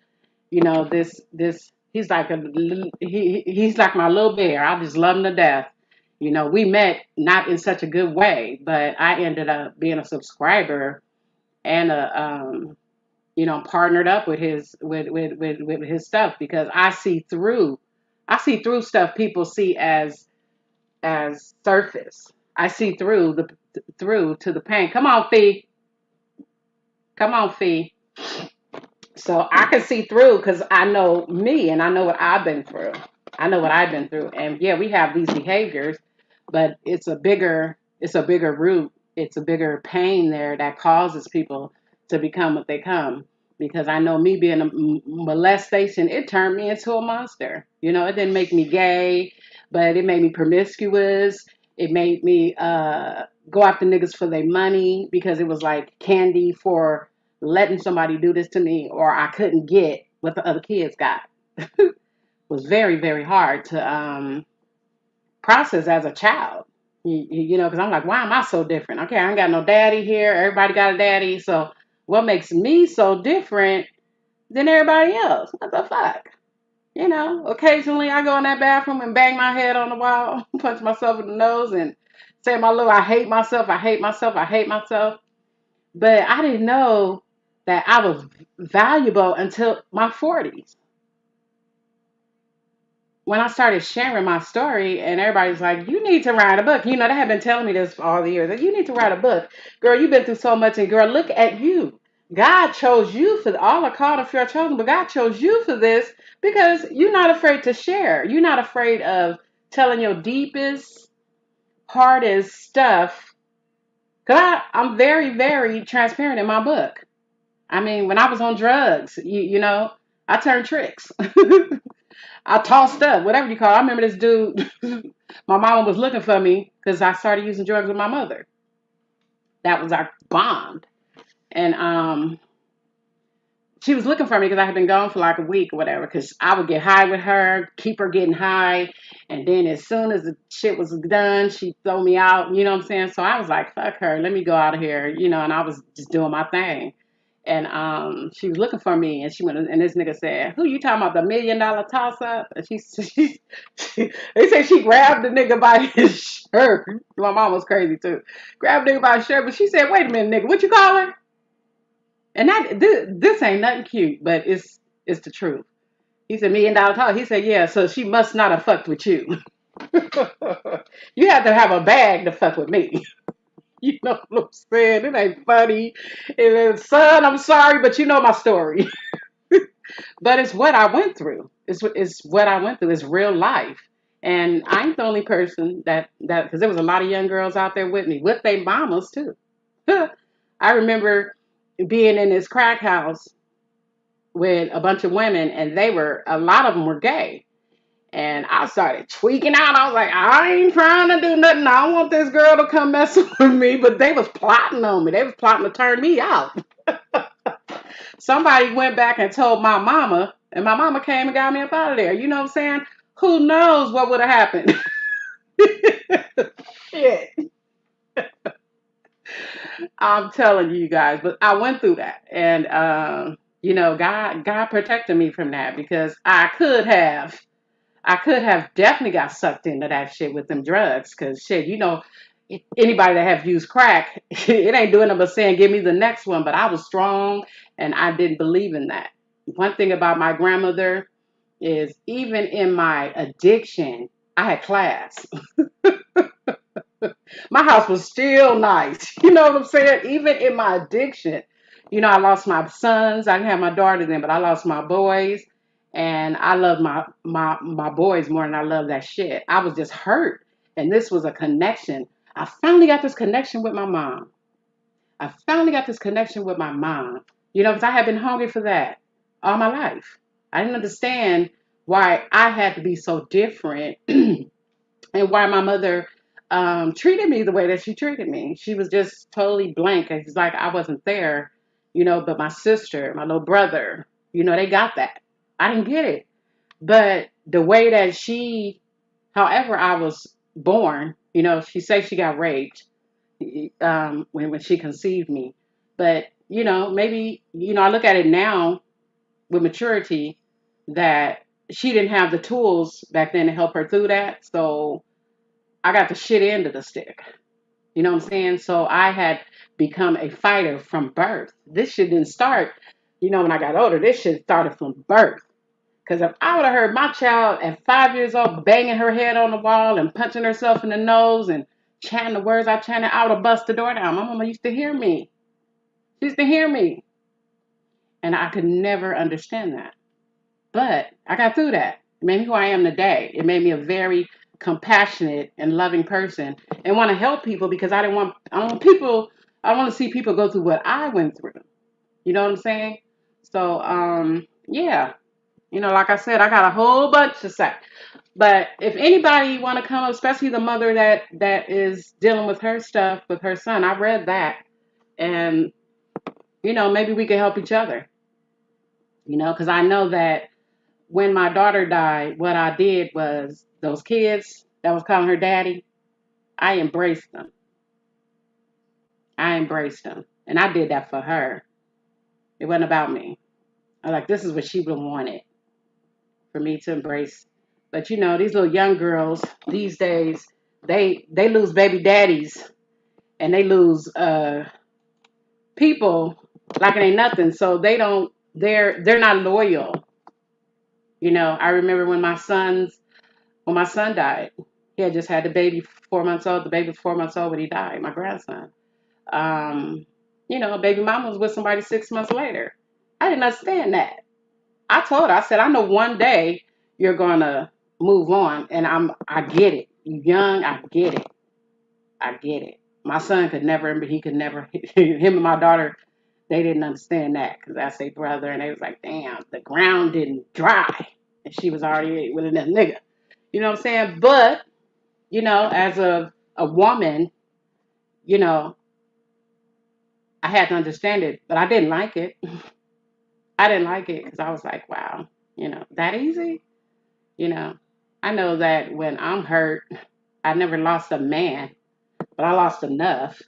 this he's like my little bear. I just love him to death. We met not in such a good way, but I ended up being a subscriber and partnered up with his stuff because I see through stuff people see as surface. I see through to the pain. Come on, Fee. Come on, Fee. So I can see through because I know me and I know what I've been through. I know what I've been through. And yeah, we have these behaviors, but it's a bigger root. It's a bigger pain there that causes people to become what they come. Because I know me being a molestation, it turned me into a monster. It didn't make me gay, but it made me promiscuous. It made me go after niggas for their money because it was like candy for letting somebody do this to me, or I couldn't get what the other kids got. Was very, very hard to process as a child. Because I'm like, why am I so different? Okay, I ain't got no daddy here. Everybody got a daddy. So what makes me so different than everybody else? What the fuck? Occasionally I go in that bathroom and bang my head on the wall, punch myself in the nose, and say my little, I hate myself, I hate myself, I hate myself. But I didn't know that I was valuable until my 40s. When I started sharing my story, and everybody's like, you need to write a book. They have been telling me this for all the years. That you need to write a book. Girl, you've been through so much, and girl, look at you. God chose you for all are called if you're chosen, but God chose you for this because you're not afraid to share. You're not afraid of telling your deepest, hardest stuff. Because I'm very, very transparent in my book. I mean, when I was on drugs, I turned tricks. I tossed up, whatever you call it. I remember this dude, my mama was looking for me because I started using drugs with my mother. That was our bond. And she was looking for me because I had been gone for like a week or whatever, because I would get high with her, keep her getting high. And then as soon as the shit was done, she'd throw me out, you know what I'm saying? So I was like, fuck her, let me go out of here, and I was just doing my thing. And she was looking for me, and she went, and this nigga said, "Who you talking about? The $1 million toss up?" And they say she grabbed the nigga by his shirt. My mom was crazy too. Grabbed the nigga by his shirt, but she said, "Wait a minute, nigga, what you call her?" And this ain't nothing cute, but it's the truth. He said, $1 million toss. He said, "Yeah, so she must not have fucked with you. You have to have a bag to fuck with me." You know what I'm saying? It ain't funny. And son, I'm sorry, but you know my story. But it's what I went through. It's what I went through. It's real life. And I ain't the only person that because there was a lot of young girls out there with me, with their mamas too. I remember being in this crack house with a bunch of women, and a lot of them were gay. And I started tweaking out. I was like, I ain't trying to do nothing. I don't want this girl to come messing with me. But they was plotting on me. They was plotting to turn me out. Somebody went back and told my mama, and my mama came and got me up out of there. You know what I'm saying? Who knows what would have happened? Shit. I'm telling you guys. But I went through that. And, God protected me from that because I could have definitely got sucked into that shit with them drugs. Because shit, anybody that have used crack, it ain't doing nothing but saying, give me the next one. But I was strong and I didn't believe in that. One thing about my grandmother is even in my addiction, I had class. My house was still nice. You know what I'm saying? Even in my addiction, I lost my sons. I didn't have my daughter then, but I lost my boys. And I love my boys more than I love that shit. I was just hurt. And this was a connection. I finally got this connection with my mom. Because I had been hungry for that all my life. I didn't understand why I had to be so different and why my mother treated me the way that she treated me. She was just totally blank. It's like I wasn't there, but my sister, my little brother, they got that. I didn't get it. But the way that however I was born, she said she got raped when she conceived me. But, maybe, I look at it now with maturity that she didn't have the tools back then to help her through that. So I got the shit end of the stick. You know what I'm saying? So I had become a fighter from birth. This shit didn't start, when I got older. This shit started from birth. Because if I would have heard my child at 5 years old banging her head on the wall and punching herself in the nose and chanting the words I chanted, I would have bust the door down. My mama used to hear me. She used to hear me. And I could never understand that. But I got through that. It made me who I am today. It made me a very compassionate and loving person and want to help people because I want to see people go through what I went through. You know what I'm saying? So, yeah. Like I said, I got a whole bunch to say. But if anybody want to come up, especially the mother that is dealing with her stuff with her son, I read that. And, maybe we can help each other. Because I know that when my daughter died, what I did was those kids that was calling her daddy, I embraced them. I embraced them. And I did that for her. It wasn't about me. I was like, this is what she would have wanted for me to embrace. But these little young girls these days, they lose baby daddies and they lose people like it ain't nothing. So they're not loyal. I remember when my son died. He had just had the baby 4 months old. The baby was 4 months old when he died, my grandson. Baby mama was with somebody 6 months later. I didn't understand that. I told her, I said, I know one day you're gonna move on, and I get it. You young, I get it. I get it. My son could never, him and my daughter, they didn't understand that because that's their brother, and they was like, damn, the ground didn't dry, and she was already with another nigga. You know what I'm saying? But, as a woman, I had to understand it, but I didn't like it. I didn't like it because I was like, wow, that easy? I know that when I'm hurt, I never lost a man, but I lost enough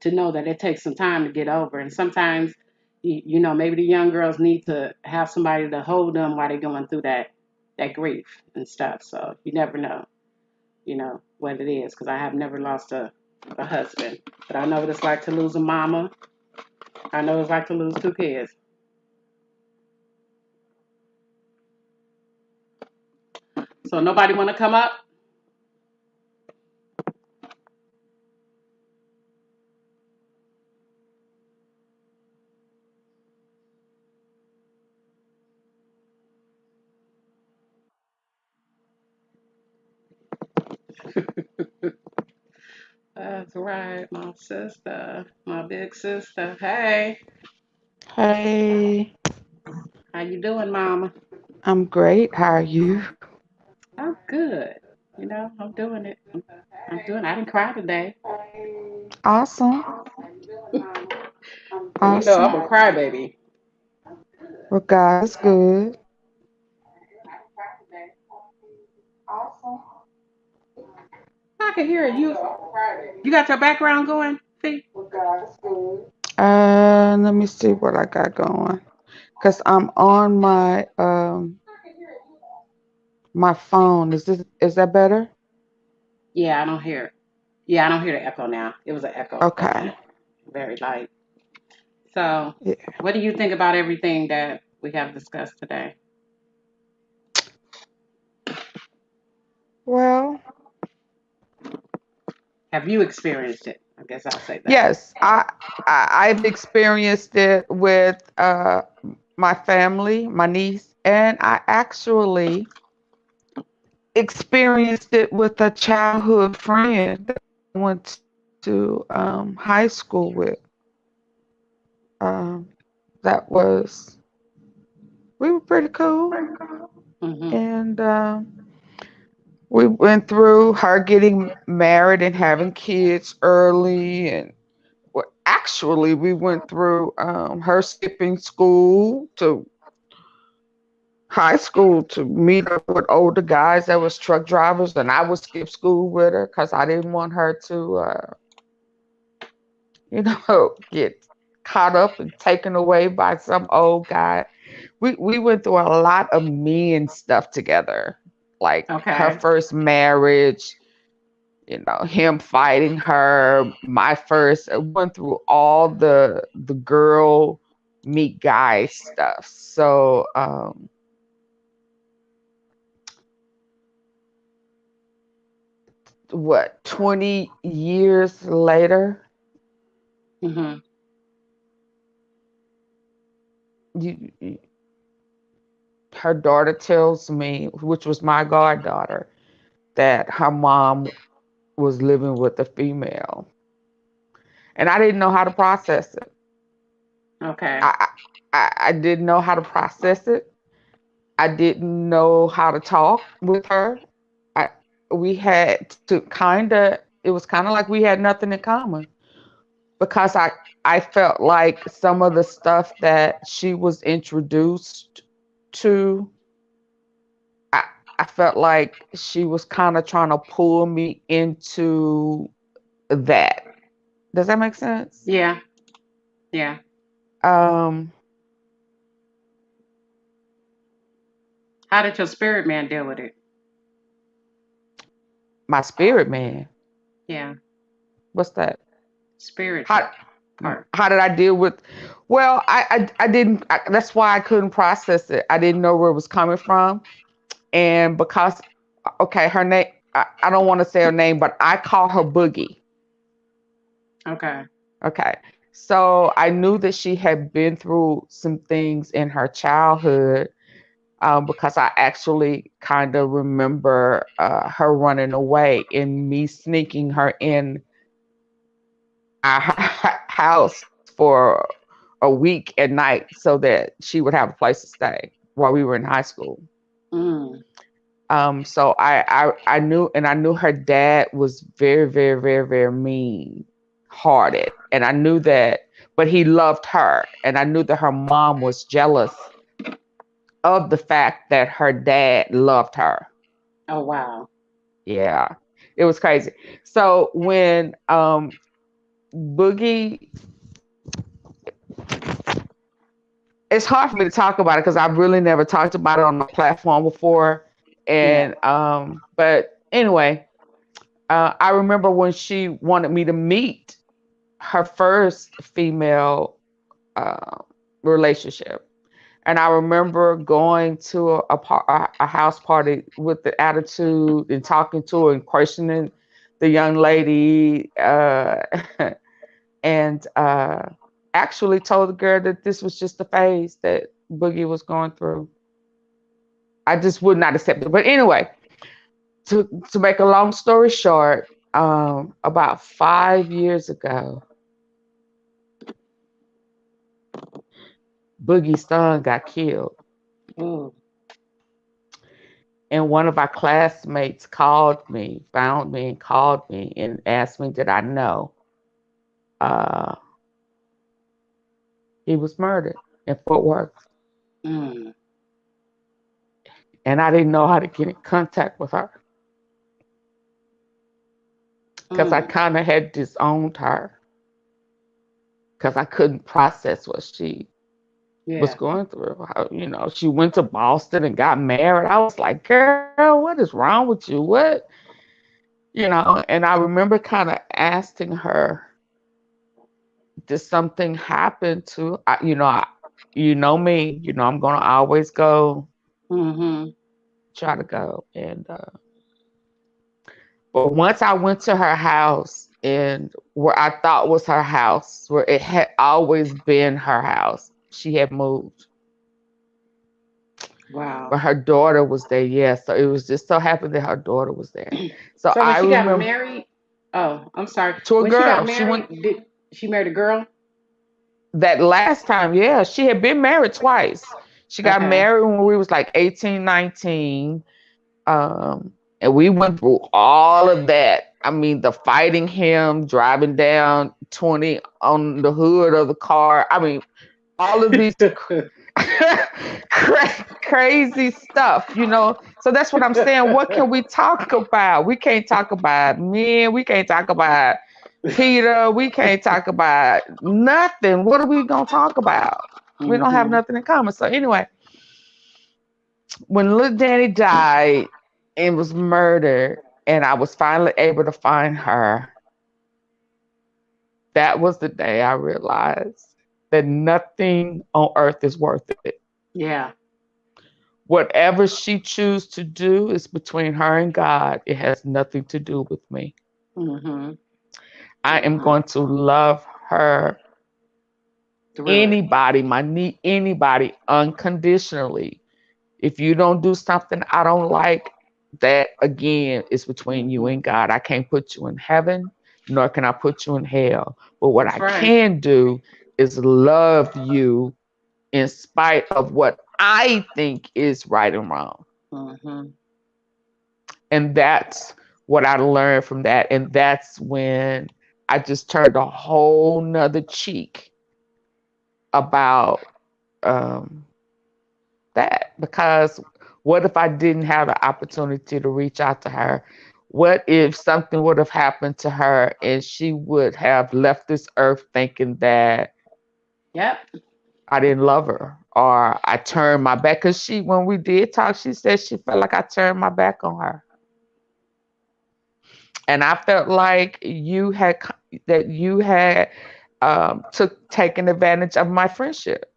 to know that it takes some time to get over. And sometimes, maybe the young girls need to have somebody to hold them while they're going through that grief and stuff. So you never know, what it is because I have never lost a husband. But I know what it's like to lose a mama. I know what it's like to lose 2 kids. So nobody want to come up? That's right, my sister, my big sister. Hey, Hey, how you doing, mama? I'm great. How are you? I'm good. I'm doing it. I'm doing it. I didn't cry today. Awesome. And I'm Awesome. a crybaby. Well, God is good. I can hear it. You got your background going, Fee? Let me see what I got going. Cause I'm on my phone. Is that better? Yeah, I don't hear it. Yeah, I don't hear the echo now. It was an echo for a Okay. minute. Very light. So, Yeah. what do you think about everything that we have discussed today? Well, Have you experienced it? I guess I'll say that. yes, I've experienced it with my family, my niece, and I actually experienced it with a childhood friend that I went to high school with. Um, that was we were pretty cool, Mm-hmm. and we went through her getting married and having kids early, and well, actually we went through her skipping school to high school to meet up with older guys that was truck drivers, and I would skip school with her because I didn't want her to get caught up and taken away by some old guy we went through a lot of men stuff together. Like her Okay. first marriage, him fighting her, my first, went through all the girl meet guy stuff. So what, 20 years later, Hmm. you, her daughter tells me, which was my goddaughter, that her mom was living with a female, and I didn't know how to process it. Okay. I didn't know how to process it. I didn't know how to talk with her. I We had to it was kind of like we had nothing in common, because I felt like some of the stuff that she was introduced to, I I felt like she was kind of trying to pull me into that. Does that make sense? Yeah. Yeah. Um, How did your spirit man deal with it? my spirit man. Yeah. What's that? Spirit How part. how did I deal with? Well, I didn't. That's why I couldn't process it. I didn't know where it was coming from, and because, okay, her name. I don't want to say her name, but I call her Boogie. Okay. Okay. So I knew that she had been through some things in her childhood, because I actually kind of remember her running away and me sneaking her in our house for a week at night so that she would have a place to stay while we were in high school. Mm. So I knew, and I knew her dad was very, very, very, very mean hearted. And I knew that, but he loved her. And I knew that her mom was jealous of the fact that her dad loved her. Oh wow. Yeah, it was crazy. So when Boogie, it's hard for me to talk about it because I've really never talked about it on the platform before. Yeah. And but anyway, I remember when she wanted me to meet her first female uh, relationship. And I remember going to a house party with the attitude and talking to her and questioning the young lady, and actually told the girl that this was just a phase that Boogie was going through. I just would not accept it. But anyway, to make a long story short, about 5 years ago, Boogie's son got killed. Ooh. And one of our classmates called me, found me, and called me and asked me, did I know uh, he was murdered in Fort Worth? Mm. And I didn't know how to get in contact with her because I Mm. kind of had disowned her because I couldn't process what she was Yeah. going through. She went to Boston and got married. I was like, girl, what is wrong with you? What? And I remember kind of asking her, did something happen to, you know me, I'm going to always go, Mm-hmm. try to go. And, but once I went to her house, and where I thought was her house, where it had always been her house, she had moved. Wow. But her daughter was there, yes. So it was just so happened that her daughter was there. So So when I she got remember, married, oh, I'm sorry. to a When she got girl, she married, went did she marry a girl? that last time, yeah, she had been married twice. She got Okay. married when we was like 18, 19. And we went through all of that. I mean, the fighting him, driving down 20 on the hood of the car. I mean, all of these crazy stuff. So that's what I'm saying. What can we talk about? We can't talk about men. We can't talk about Peter. We can't talk about nothing. What are we going to talk about? We don't have Hmm. nothing in common. So anyway, when little Danny died and was murdered, and I was finally able to find her, that was the day I realized that nothing on earth is worth it. Yeah. Whatever she chooses to do is between her and God. It has nothing to do with me. Mhm. I am Mhm. going to love her, Through it. anybody, anybody unconditionally. If you don't do something I don't like, that again is between you Mhm. and God. I can't put you in heaven, nor can I put you in hell. But what That's I right. can do is love you in spite of what I think is right and wrong. Mhm. And that's what I learned from that. And that's when I just turned a whole nother cheek about um, that. Because what if I didn't have the opportunity to reach out to her? What if something would have happened to her and she would have left this earth thinking that Yep. I didn't love her or I turned my back? Because when we did talk, she said she felt like I turned my back on her. And I felt like you had took taken advantage of my friendship.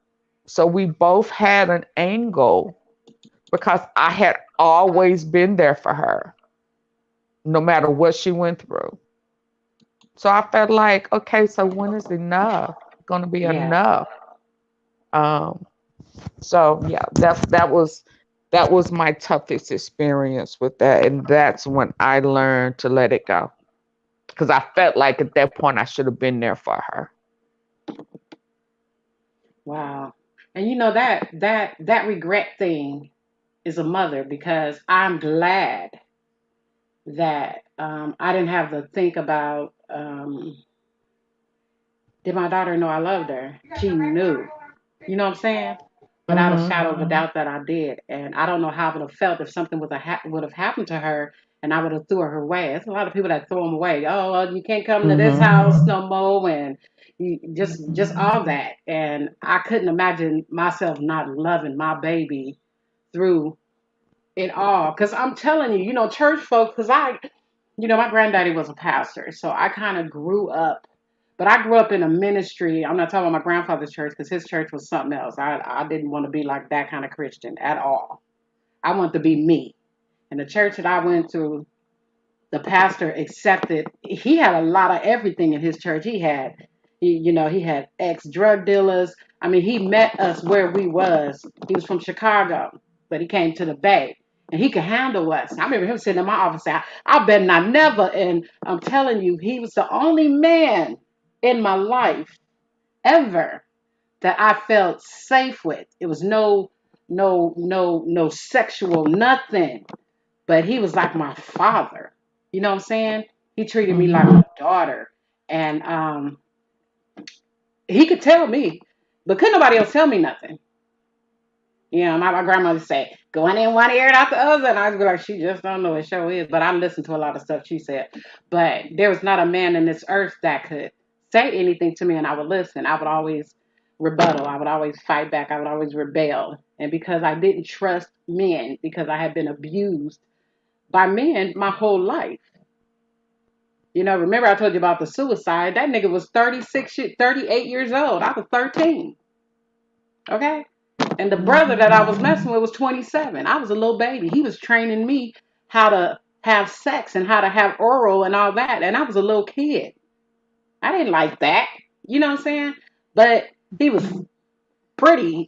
So we both had an angle because I had always been there for her, no matter what she went through. So I felt like, okay, so when is enough going to be Yeah. enough? Um, so yeah, that was my toughest experience with that, and that's when I learned to let it go because I felt like at that point I should have been there for her. Wow. And you know that regret thing is a mother because I'm glad that I didn't have to think about did my daughter know I loved her? She knew. You know what I'm saying? Without a Mhm. shadow of a doubt that I did. And I don't know how I would have felt if something would have happened to her and I would have threw her away. There's a lot of people that throw them away. Oh, well, you can't come to this Mhm. house no more, and just all that. And I couldn't imagine myself not loving my baby through it all. Because I'm telling you, church folks. Because my granddaddy was a pastor, so I kind of grew up. But I grew up in a ministry. I'm not talking about my grandfather's church because his church was something else. I didn't want to be like that kind of Christian at all. I wanted to be me. And the church that I went to, the pastor accepted. He had a lot of everything in his church. He had ex-drug dealers. I mean, he met us where we was. He was from Chicago, but he came to the Bay. And he could handle us. I remember him sitting in my office saying, I bet not never. And I'm telling you, he was the only man in my life ever that I felt safe with. It was no sexual nothing. But he was like my father. You know what I'm saying? He treated me like Mhm. a daughter. And he could tell me, but couldn't nobody else tell me nothing. My grandmother say, go in one ear and out the other. And I was like, she just don't know, it sure is. But I listened to a lot of stuff she said. But there was not a man in this earth that could say anything to me and I would listen. I would always rebuttal. I would always fight back. I would always rebel. And because I didn't trust men, because I had been abused by men my whole life. Remember I told you about the suicide? That nigga was 38 years old. I was 13. Okay? And the brother that I was messing with was 27. I was a little baby. He was training me how to have sex and how to have oral and all that. And I was a little kid. I didn't like that. You know what I'm saying? But he was pretty.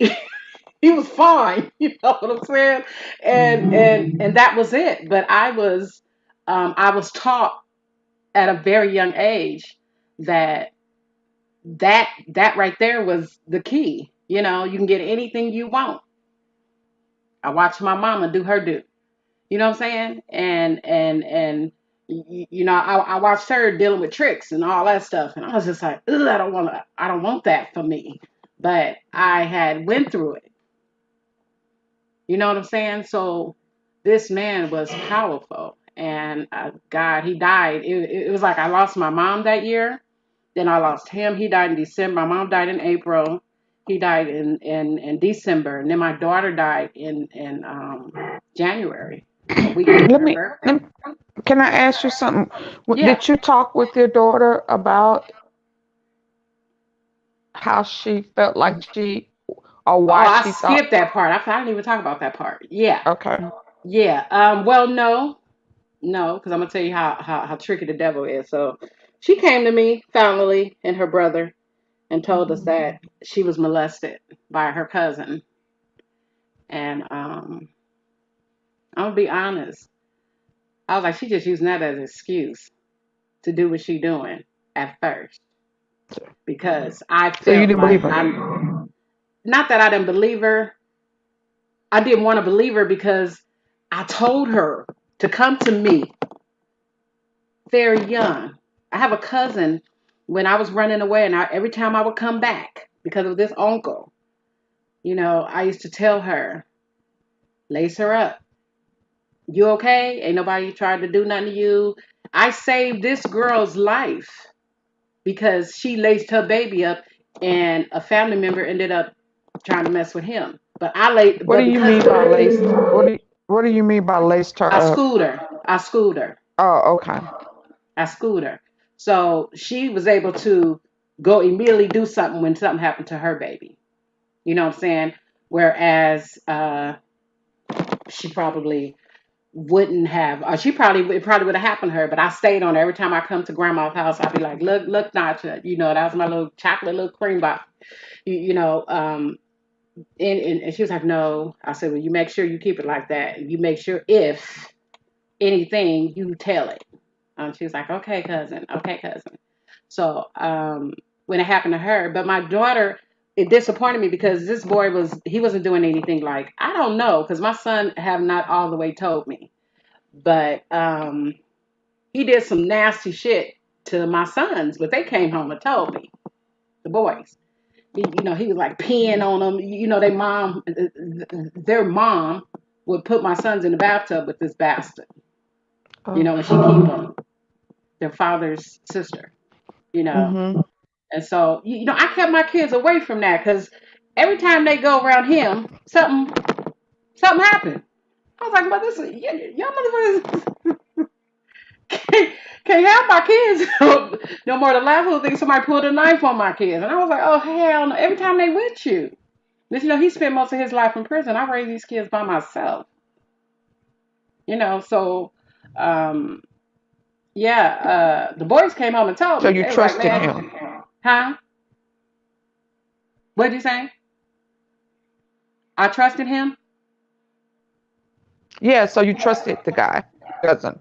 He was fine. You know what I'm saying? And that was it. But I was taught at a very young age that that right there was the key. You can get anything you want. I watched my mama do her do. You know what I'm saying? And I watched her dealing with tricks and all that stuff, and I was just like, ugh, I don't want that for me. But I had went through it. You know what I'm saying? So this man was powerful, and God, he died. It was like I lost my mom that year. Then I lost him. He died in December. My mom died in April. He died in December, and then my daughter died in January, a week after Let her me, let birthday. me can I ask you something? Yeah. Did you talk with your daughter about how she felt like she or Oh, why I she skipped thought? that part. I didn't even talk about that part. Yeah. Okay. Yeah. Well, no, no, because I'm gonna tell you how tricky the devil is. So, she came to me finally and her brother and told us Mhm. that she was molested by her cousin. And I'm gonna be honest. I was like, she just using that as an excuse to do what she doing at first because I So you felt didn't like believe her? I'm not that I didn't believe her. I didn't want to believe her because I told her to come to me very young. I have a cousin when I was running away, and every time I would come back because of this uncle, I used to tell her, lace her up. You okay? Ain't nobody tried to do nothing to you. I saved this girl's life because she laced her baby up, and a family member ended up trying to mess with him. What do But you because mean by laced? What do you mean by laced her I up? schooled her, I schooled her, Oh, okay. I schooled her. So she was able to go immediately do something when something happened to her baby. You know what I'm saying? Whereas she probably wouldn't have, or it probably would have happened to her. But I stayed on her. Every time I come to grandma's house, I'd be like, look, Nacha, that was my little chocolate little cream box. You know, and she was like, no. I said, well, you make sure you keep it like that. You make sure if anything, you tell it. She was like, okay, cousin, okay, cousin. So when it happened to her, but my daughter, it disappointed me because this boy he wasn't doing anything like, I don't know, because my son have not all the way told me, but he did some nasty shit to my sons, but they came home and told me, the boys. He was like peeing on them. Their mom would put my sons in the bathtub with this bastard. When she keep Oh. them, their father's sister. You know, Mhm. and so I kept my kids away from that because every time they go around him, something happened. I was like, but this y'all motherfuckers can't have my kids no more. The last little thing, somebody pulled a knife on my kids, and I was like, oh hell no! Every time they with you. But he spent most of his life in prison. I raised these kids by myself. So um yeah, the boys came home and told So me. you They was like, trusted man, him? huh? What'd you say? I trusted him. Yeah. So you trusted the guy, cousin?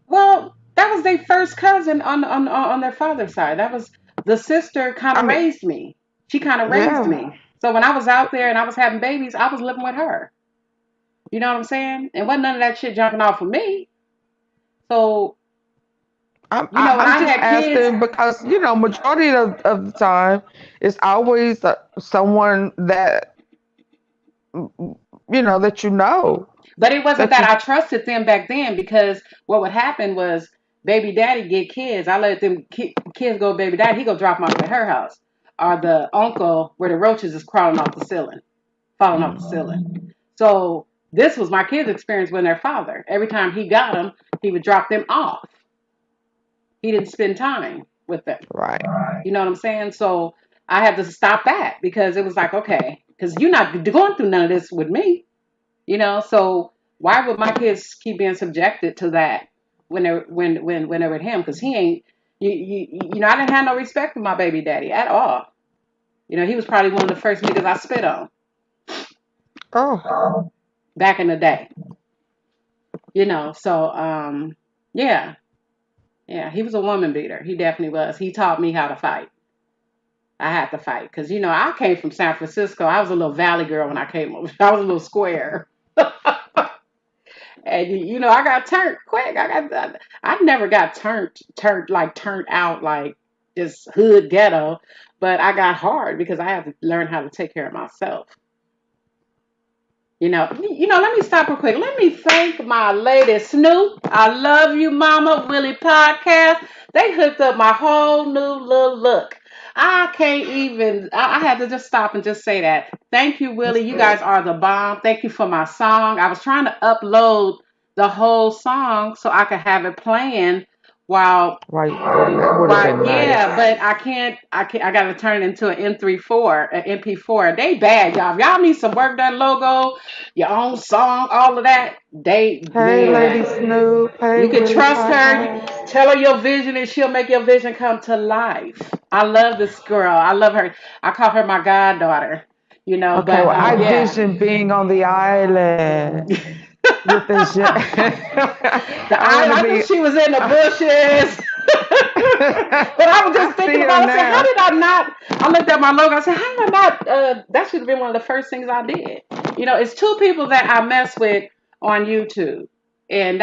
Well, that was their first cousin on their father's side. That was the sister kind I of mean, raised me. She kind of raised yeah. me. So when I was out there and I was having babies, I was living with her. You know what I'm saying? And wasn't none of that shit jumping off of me. So when I'm I just had kids, asking because majority of the time it's always someone that that but it wasn't that that you. I trusted them back then because what would happen was baby daddy get kids. I let them kids go baby daddy. He go drop them off at her house. Or the uncle where the roaches is crawling off the ceiling, falling off the Mhm. ceiling. So this was my kids' experience with their father. Every time he got them, he would drop them off. He didn't spend time with them. Right. You know what I'm saying? So I had to stop that because it was like, okay, because you're not going through none of this with me. So why would my kids keep being subjected to that when they're with him? Because he ain't I didn't have no respect for my baby daddy at all. He was probably one of the first niggas I spit on Oh. back in the day. So yeah, yeah, he was a woman beater. He definitely was. He taught me how to fight. I had to fight because I came from San Francisco. I was a little valley girl when I came over. I was a little square. And I got turned quick. I never got turned out like this hood ghetto, but I got hard because I had to learn how to take care of myself. Let me stop real quick. Let me thank my lady Snoop. I love you, Mama Willie podcast. They hooked up my whole new little look. I can't even. I had to just stop and just say that. Thank you, That's Willie. You good. guys are the bomb. Thank you for my song. I was trying to upload the whole song so I could have it playing while Right. That would have Right, been yeah, nice. but I gotta turn it into an M34, an MP4. They bad, y'all. If y'all need some work done logo, your own song, all of that, Hey, Lady man. Snoop. Hey, You can Willie trust her. Podcast. Tell her your vision and she'll make your vision come to life. I love this girl. I love her. I call her my goddaughter, Okay, but well, I yeah. vision being on the island with this. I want to I knew be. she was in the bushes. But I was I just thinking see her about it. I said, how now. did I not? I looked at my logo. I said, how did I not? That should have been one of the first things I did. It's two people that I mess with on YouTube. And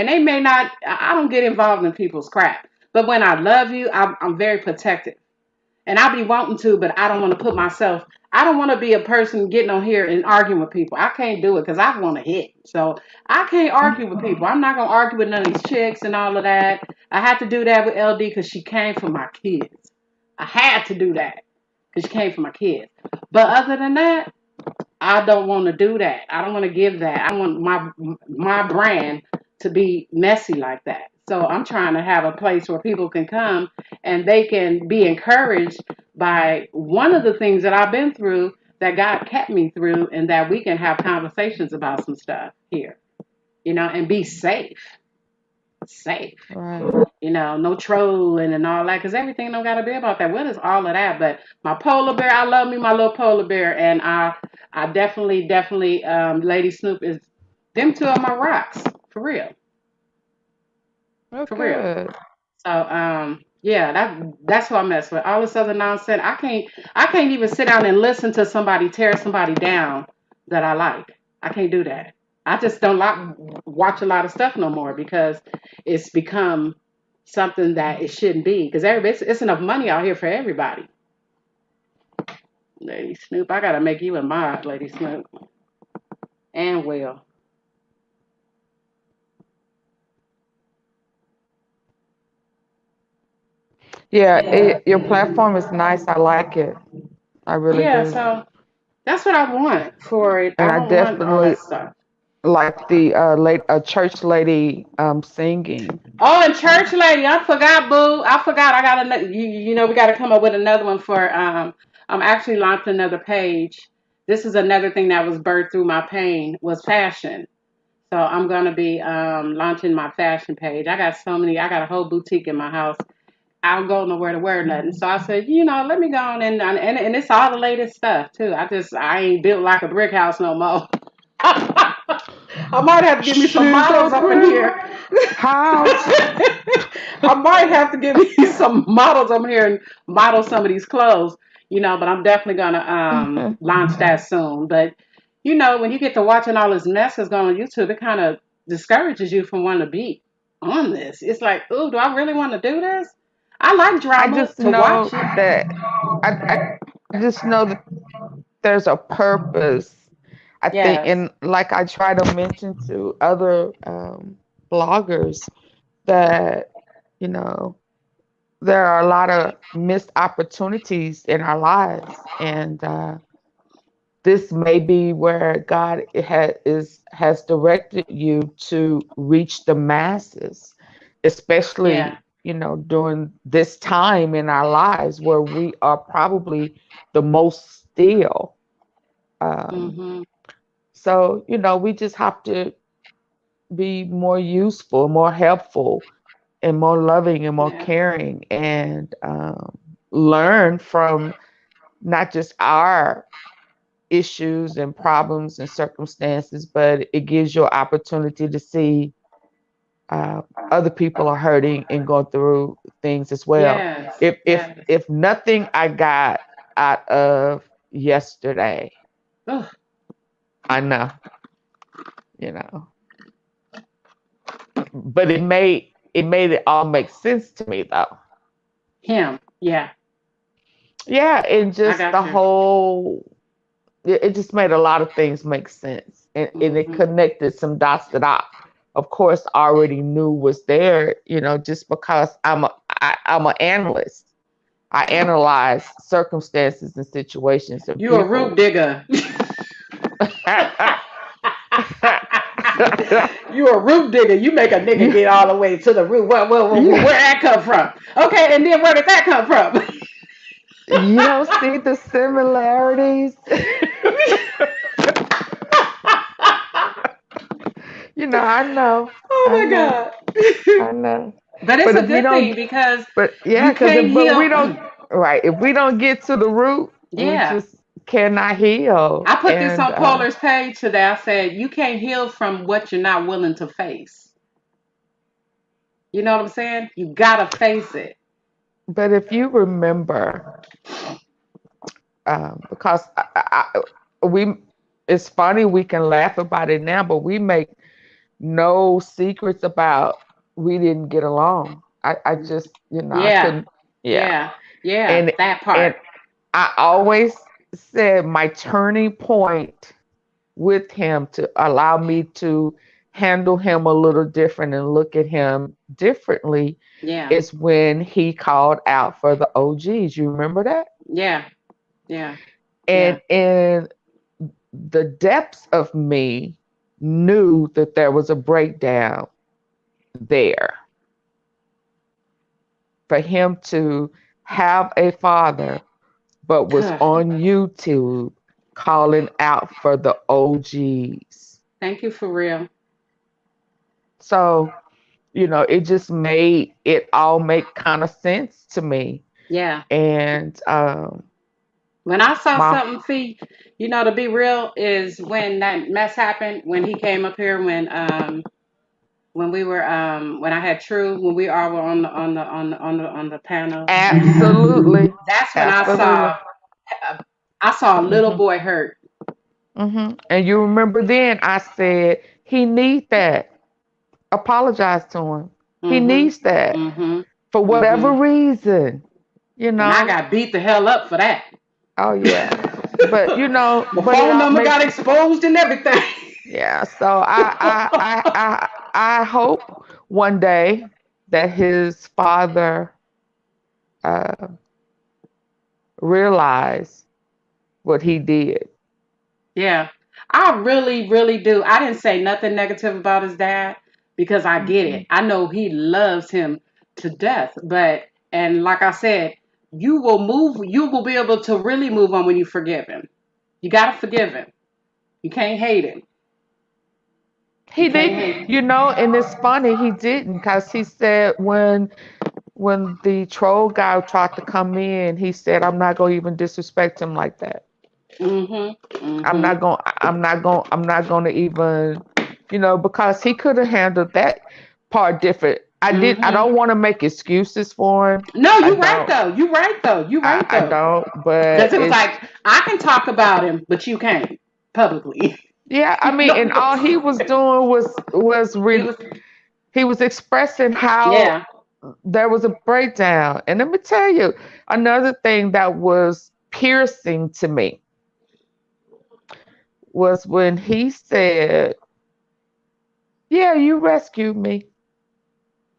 they may not, I don't get involved in people's crap. But when I love you, I'm very protective. And I be wanting to, but I don't want to put myself. I don't want to be a person getting on here and arguing with people. I can't do it because I want to hit. So I can't argue with people. I'm not gonna argue with none of these chicks and all of that. I had to do that with LD because she came for my kids. I had to do that because she came for my kids. But other than that, I don't want to do that. I don't want to give that. I want my brand to be messy like that. So I'm trying to have a place where people can come and they can be encouraged by one of the things that I've been through that God kept me through, and that we can have conversations about some stuff here, and be safe. Safe. Right. No trolling and all that, because everything don't gotta be about that. What is all of that? But my polar bear, I love me my little polar bear, and I definitely, Lady Snoop is them two are my rocks Oh, for real. good. So yeah, that's who I mess with. All this other nonsense, I can't even sit down and listen to somebody tear somebody down that I like. I can't do that. I just don't like watch a lot of stuff no more because it's become something that it shouldn't be. Because it's enough money out here for everybody. Lady Snoop, I gotta make you a mod, Lady Snoop, and Will. Yeah, your platform is nice. I like it. I really Yeah, do. so that's what I want for it. And I I don't want all that definitely stuff. like the church lady singing. Oh, and church lady, I forgot, boo. I forgot. I gotta, we gotta come up with another one for. I'm actually launching another page. This is another thing that was birthed through my pain was fashion. So I'm gonna be launching my fashion page. I got so many. I got a whole boutique in my house. I don't go nowhere to wear nothing. So I said, let me go on and it's all the latest stuff too. I ain't built like a brick house no more. I might have to give me some She's a models up in brick here. house. I might have to give me some models up here and model some of these clothes, but I'm definitely gonna launch that soon. But when you get to watching all this mess that's going on YouTube, it kind of discourages you from wanting to be on this. It's like, ooh, do I really want to do this? I like I drama just to watch know it. that I just know that there's a purpose. I think, Yes. and like I try to mention to other bloggers that you know there are a lot of missed opportunities in our lives, and this may be where God has directed you to reach the masses, Yeah. especially during this time in our lives where we are probably the most still. Um, Mhm. so we just have to be more useful, more helpful, and more loving and more Yeah. caring, and learn from not just our issues and problems and circumstances, but it gives you an opportunity to see uh, other people are hurting and going through things as well. Yes. If Yes. if nothing I got out of yesterday, Ugh. I know, you know, but it made it all make sense to me though. Him. Yeah. Yeah, and I just the got you. whole it just made a lot of things make sense, and it Mhm. connected some dots that I of course already knew was there, just because I'm an analyst, I analyze circumstances and situations and You a root people. digger. You a root digger. You make a nigga you, get all the way to the root. Where you, that come from? Okay, and then where did that come from? you don't see the similarities. I know, I Oh my know, God. I know. But it's But a if we good thing don't, because but yeah, you can't but we heal. don't, right? If we don't get to the root, we Yeah. just cannot heal. I put this And on Polar's page today. I said, you can't heal from what you're not willing to face. You know what I'm saying? You gotta face it. but if you remember, because we, it's funny we can laugh about it now, but we make no secrets about we didn't get along. I just, I Yeah, couldn't, yeah. yeah, yeah. And That part. and I always said my turning point with him to allow me to handle him a little different and look at him differently Yeah, is when he called out for the OGs. You remember that? yeah, yeah, yeah. And in the depths of me knew that there was a breakdown there for him to have a father, but was Huh. on YouTube calling out for the OGs. Thank you for real. So, it just made it all make kind of sense to me. Yeah. And When I saw my something, see, to be real, is when that mess happened, when he came up here, when we were when I had True, when we all were on the panel, and absolutely, that's when absolutely. I saw a little hmm boy hurt. And you remember then I said he needs that. Apologize to him. He Mhm. needs that Mhm. for whatever Mhm. reason, you And I know. got beat the hell up for that. Oh yeah, but My but it phone all number makes got exposed and everything. yeah. So I hope one day that his father uh, realized what he did. Yeah, I really, really do. I didn't say nothing negative about his dad because I get hmm it. I know he loves him to death. And like I said, you will be able to really move on when you forgive him. You got to forgive him. You can't hate him. You He can't did, hate him. and it's funny he didn't because he said when the troll guy tried to come in, he said, "I'm not gonna even disrespect him like that. Mhm. I'm Mhm. not gonna, I'm not gonna even, because he could have handled that part different. I Mhm. don't want to make excuses for him. No, I you right don't, though. You right though. You right I though. don't. But Because it was it's like I can talk about him, but you can't publicly. yeah. I You mean, know and what I'm all he saying? was doing He was. he was expressing how Yeah. there was a breakdown. And let me tell you, another thing that was piercing to me was when he said, "Yeah, you rescued me.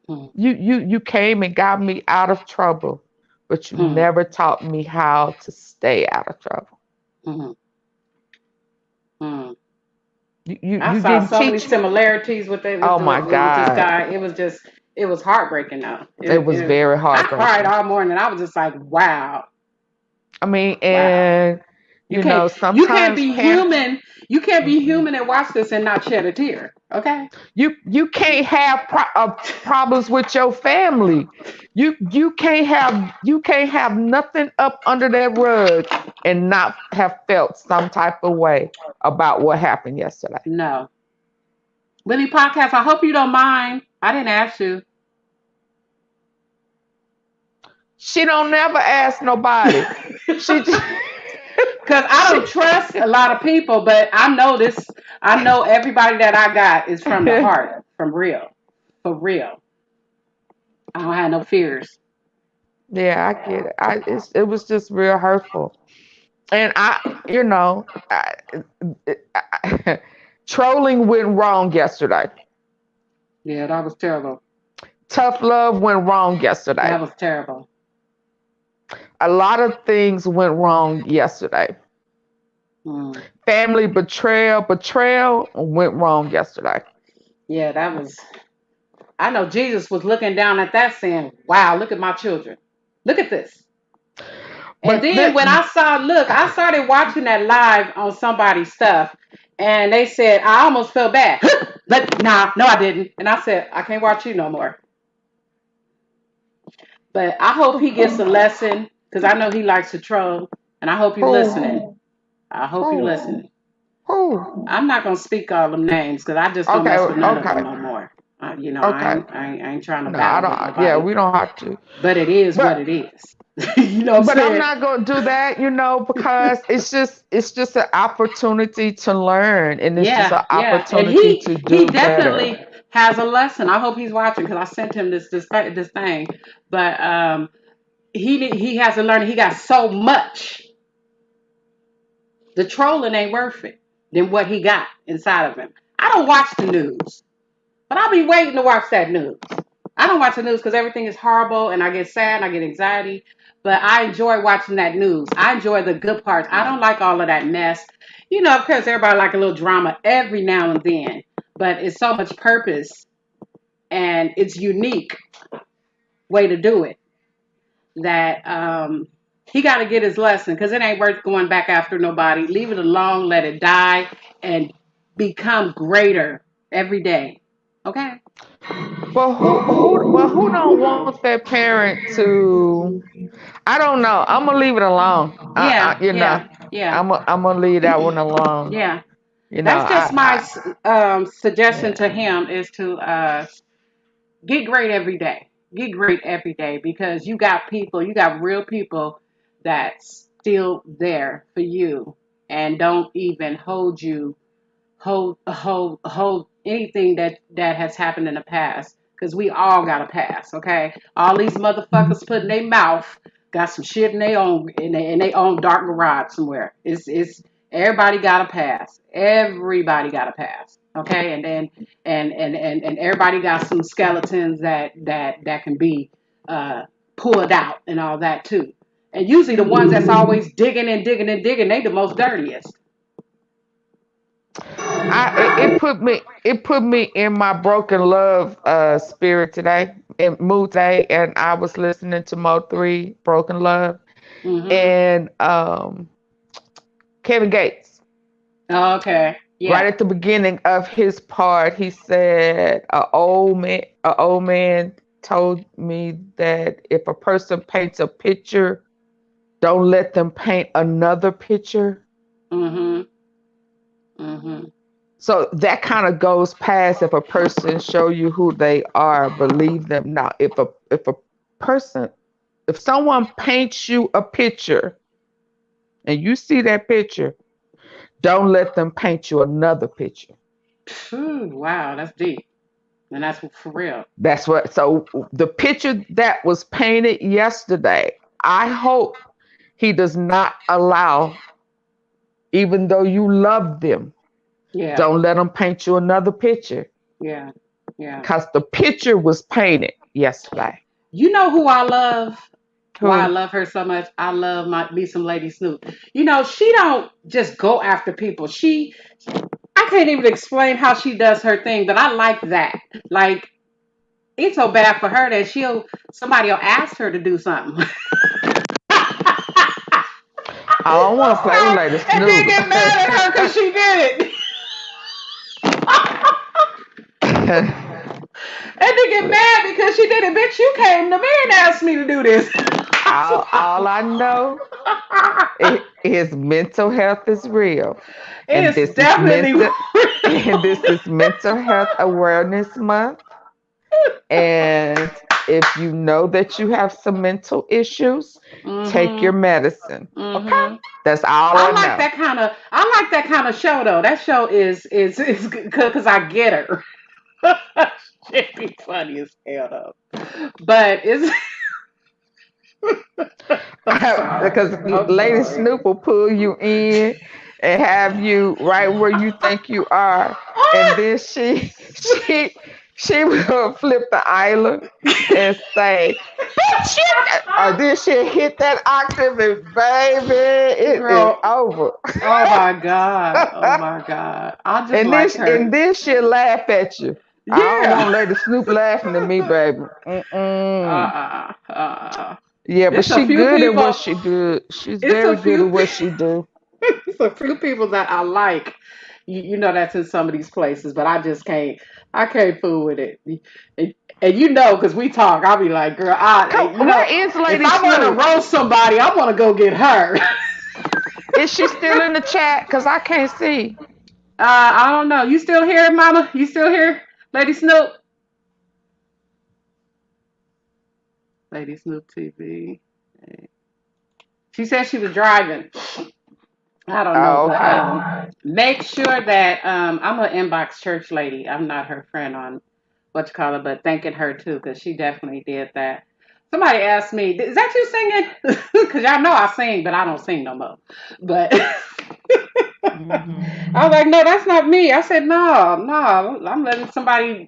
Hmm. You came and got me out of trouble, but you Hmm. never taught me how to stay out of trouble. Hmm. Hmm. I You saw didn't so many teach." similarities with it, Oh my with this God. guy. It was heartbreaking though. It was very I cried heartbreaking. all morning. I was just like, wow, I mean, wow. and You can't sometimes be parents human. You can't be mm-mm. human and watch this and not shed a tear. Okay. You can't have problems with your family. You can't have nothing up under that rug and not have felt some type of way about what happened yesterday. No. Willie Podcast, I hope you don't mind. I didn't ask you. She don't never ask nobody. She just, Because I she don't trust a lot of people, but I know this. I know everybody that I got is from the heart, from real, for real. I don't have no fears. yeah, I get it. It was just real hurtful. And trolling went wrong yesterday. Yeah, that was terrible. Tough love went wrong yesterday. That was terrible. A lot of things went wrong yesterday. Mm. Family betrayal went wrong yesterday. Yeah, that was. I know Jesus was looking down at that saying, wow, look at my children. Look at this. And But then when I started watching that live on somebody's stuff, and they said, I almost felt bad. No, I didn't. And I said, I can't watch you no more. But I hope he gets a lesson, because I know he likes to troll, and I hope you who, listening. I hope you who, listening. who? I'm not gonna speak all them names, because I just don't Okay, mess with none of them okay, no more. okay. I ain't trying to No, I battle with don't. Yeah, nobody. we don't have to. But it is what But it is. You know what I'm but I'm saying? not gonna do that, because it's just an opportunity to learn, and it's just Yeah, an yeah. And opportunity to he do better. definitely has a lesson. I hope he's watching, because I sent him this thing. But he has to learn. He got so much. The trolling ain't worth it than what he got inside of him. I don't watch the news, but I'll be waiting to watch that news. I don't watch the news because everything is horrible and I get sad and I get anxiety. But I enjoy watching that news. I enjoy the good parts. I don't like all of that mess. You know, of course, everybody like a little drama every now and then, but it's so much purpose and it's unique way to do it that he got to get his lesson, because it ain't worth going back after nobody. Leave it alone, let it die, and become greater every day. Okay? But who don't want their parent to? I don't know. I'm gonna leave it alone. Yeah, yeah, yeah, I'm gonna leave that one alone. yeah. You know, That's just my I suggestion yeah. to him is to get great every day. Get great every day, because you got real people that's still there for you and don't even hold anything that has happened in the past, because we all got a past. Okay, all these motherfuckers put in their mouth got some shit in their own dark garage somewhere. It's everybody got a past. Everybody got a past. Okay, and then and everybody got some skeletons that can be pulled out and all that too. And usually the ones that's always digging and digging and digging, they the most dirtiest. It put me in my broken love spirit today, in mood today, and I was listening to Mo3 Broken Love, Mhm. and Kevin Gates. Okay. Right Yeah. at the beginning of his part, he said, "A old man told me that if a person paints a picture, don't let them paint another picture." Mhm. Mhm. So that kind of goes past, if a person show you who they are, believe them. Now, person, if someone paints you a picture and you see that picture, don't let them paint you another picture. Phew, wow, that's deep, and that's for real. That's what. So the picture that was painted yesterday, I hope he does not allow, even though you love them, Yeah. don't let them paint you another picture, Yeah. Yeah. because the picture was painted yesterday. You know who I love? Why I Who? love her so much? I love my me some Lady Snoop. You know, she don't just go after people. I can't even explain how she does her thing, but I like that. Like, it's so bad for her that somebody will ask her to do something. I don't want to play with Lady And then Snoop. get mad at her because she did it. And they get mad because she did it. Bitch, you came to me and asked me to do this. all I know is mental health is real, and It's definitely this is mental health awareness month. And if you know that you have some mental issues, take your Mhm. medicine. Okay, Mhm. that's all I know. I like that kind of show though. That show is good because I get her. She'd be funny as hell though. But it's I'm sorry. Because I'm Lady sorry. Snoop will pull you in and have you right where you think you are, and then she She would flip the island and say, "Bitch, or then she'll hit that octave and baby, it is Girl, over. oh my God. Oh my God. I just and like this her. and then she'll laugh at you. I don't Yeah. want Lady Snoop laughing at me, baby. Mm-mm. Uh-uh. Uh-uh. Yeah, but It's a she few good at what people. she do. She's It's very a good few. at what she do. It's a few people that I like. You know that's in some of these places, but I just can't. I can't fool with it. And you know, because we talk, I'll be like, girl, Come, where is if Lady I want to Snoop? roast somebody, I want to go get her. Is she still in the chat? Cause I can't see. I don't know. You still here, Mama? You still here, Lady Snoop? Lady Snoop TV. She said she was driving. I don't know, Oh, but okay. make sure that I'm an inbox church lady. I'm not her friend on what you call it, but thanking her too because she definitely did that. Somebody asked me, "Is that you singing?" Because y'all know I sing, but I don't sing no more. But Hmm. I was like, "No, that's not me." I said, "No, no, I'm letting somebody,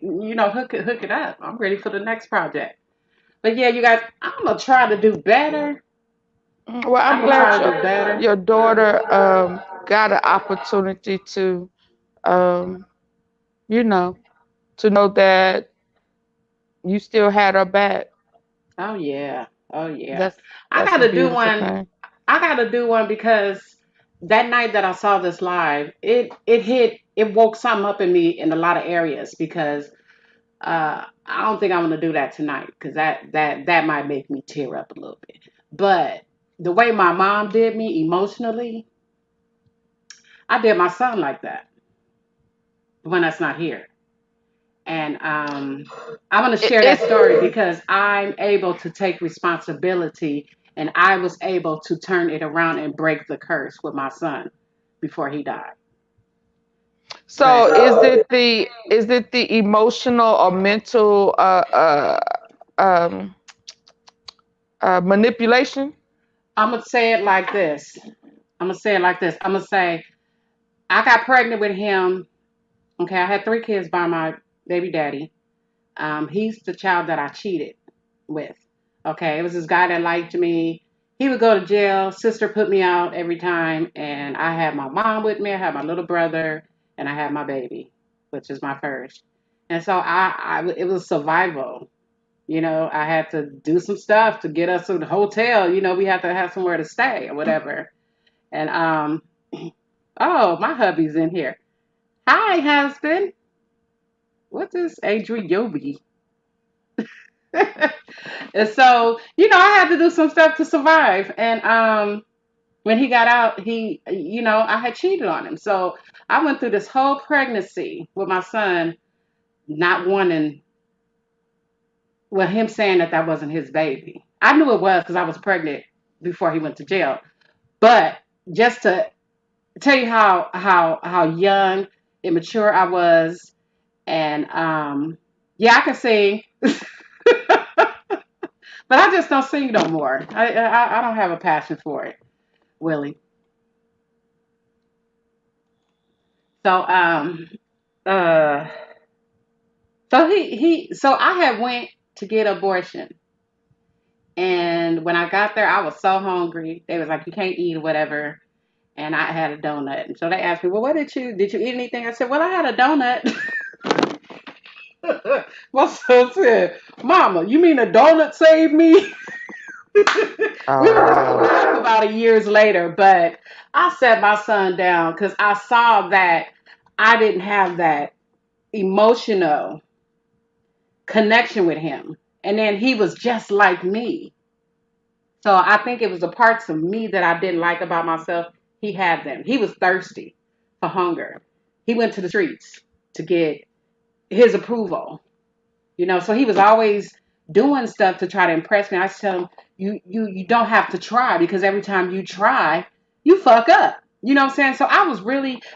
hook it up. I'm ready for the next project." But yeah, you guys, I'm gonna try to do better. Well, I'm I'm gonna glad try to do better. your daughter got an opportunity to um you know to know that you still had her back. Oh yeah. Oh yeah. That's I that's a gotta do beautiful one. thing. I gotta do one because that night that I saw this live, it woke something up in me in a lot of areas because I don't think I'm gonna do that tonight because that might make me tear up a little bit. But the way my mom did me emotionally, I did my son like that when that's not here. And I'm going to share that It's story because I'm able to take responsibility and I was able to turn it around and break the curse with my son before he died. But so is it the emotional or mental um manipulation? I'm going to say it like this. I'm going to say it like this. I'm going to say, I got pregnant with him. Okay, I had 3 kids by my baby daddy. He's the child that I cheated with. Okay, it was this guy that liked me. He would go to jail. Sister put me out every time, and I had my mom with me. I had my little brother, and I had my baby, which is my first. And so it was survival. I had to do some stuff to get us to the hotel. We had to have somewhere to stay or whatever. And oh, my hubby's in here. Hi, husband. What's this, Adri Yobi? And so, I had to do some stuff to survive. And when he got out, I had cheated on him. So I went through this whole pregnancy with my son, not wanting, well, him saying that wasn't his baby. I knew it was because I was pregnant before he went to jail. But just to tell you how young, immature I was, and yeah, I can sing. But I just don't sing no more. I don't have a passion for it, Willie. So uh so I had went to get abortion, and when I got there I was so hungry. They was like, you can't eat or whatever, and I had a donut. And so they asked me, well, what did you eat anything? I said, well, I had a donut. My son said, Mama, you mean a donut saved me? We were just Oh, laugh about it years later, but I sat my son down because I saw that I didn't have that emotional connection with him. And then he was just like me. So I think it was the parts of me that I didn't like about myself. He had them. He was thirsty for hunger. He went to the streets to get his approval. So he was always doing stuff to try to impress me. I tell him, you don't have to try because every time you try, you fuck up. You know what I'm saying? So I was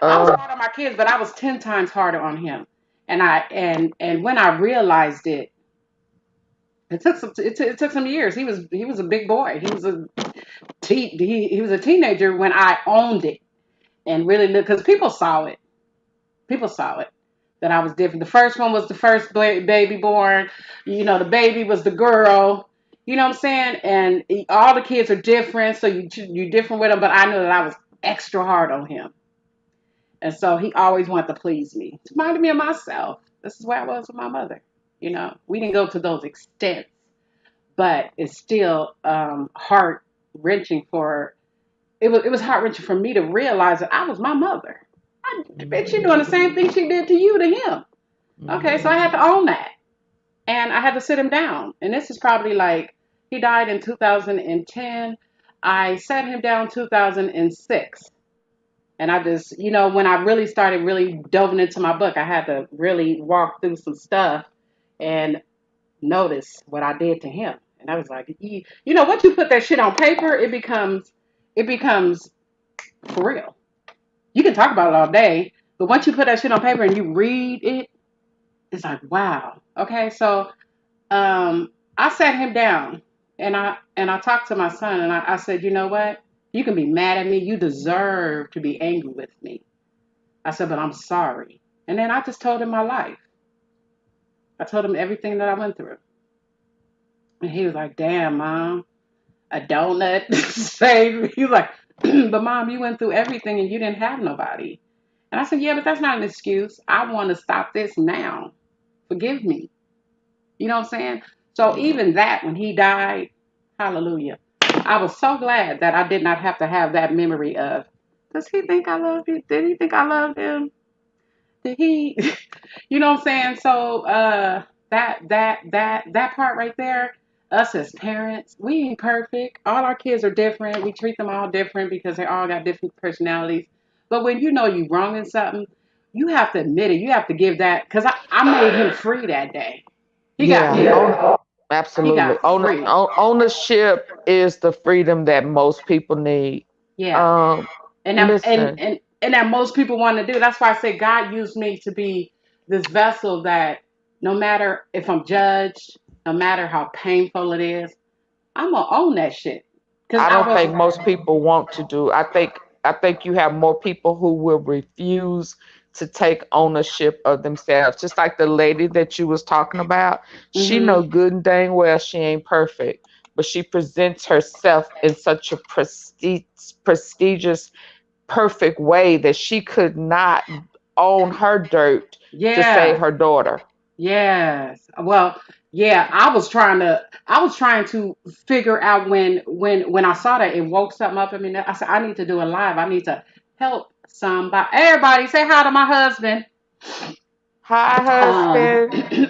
oh, hard on my kids, but I was 10 times harder on him. And when I realized it, it took some years. He was a big boy. He was a teenager when I owned it and really looked, because people saw it. People saw it that I was different. The first one was the first baby born. The baby was the girl. You know what I'm saying? And all the kids are different, so you're different with them. But I knew that I was extra hard on him, and so he always wanted to please me. It reminded me of myself. This is where I was with my mother. We didn't go to those extents, but it's still heart wrenching for it was heart wrenching for me to realize that I was my mother. I bet you're doing the same thing she did to you to him. Okay, so I had to own that. And I had to sit him down. And this is probably like he died in 2010. I sat him down 2006. And I just, when I really started really delving into my book, I had to really walk through some stuff and notice what I did to him. And I was like, once you put that shit on paper, it becomes for real. You can talk about it all day, but once you put that shit on paper and you read it, it's like, wow. Okay, so I sat him down and I talked to my son and I said, you know what? You can be mad at me. You deserve to be angry with me. I said, but I'm sorry. And then I just told him my life. I told him everything that I went through. And he was like, damn, Mom, a donut saved me. He was like, but Mom, you went through everything and you didn't have nobody. And I said, yeah, but that's not an excuse. I want to stop this now. Forgive me. You know what I'm saying? So even that, when he died, hallelujah, I was so glad that I did not have to have that memory of, does he think I love you? Did he think I loved him? Did he, you know what I'm saying? So that part right there, us as parents, we ain't perfect. All our kids are different. We treat them all different because they all got different personalities. But when you know you wrong in something, you have to admit it. You have to give that, because I made him free that day. He got Yeah, free. He absolutely. got free. Ownership is the freedom that most people need. Yeah. Um, And that, and, listen, and, and that most people want to do. That's why I say God used me to be this vessel that no matter if I'm judged, no matter how painful it is, I'm going to own that shit. Because I I don't was, think most people want to do. I think you have more people who will refuse to take ownership of themselves. Just like the lady that you was talking about, she know mm-hmm, good and dang well she ain't perfect, but she presents herself in such a prestigious, perfect way that she could not own her dirt to save yeah, her daughter. yes. Well, yeah, I was trying to figure out when I saw that it woke something up in me. I said, I need to do a live. I need to help somebody. Everybody say hi to my husband. Hi, Um, husband.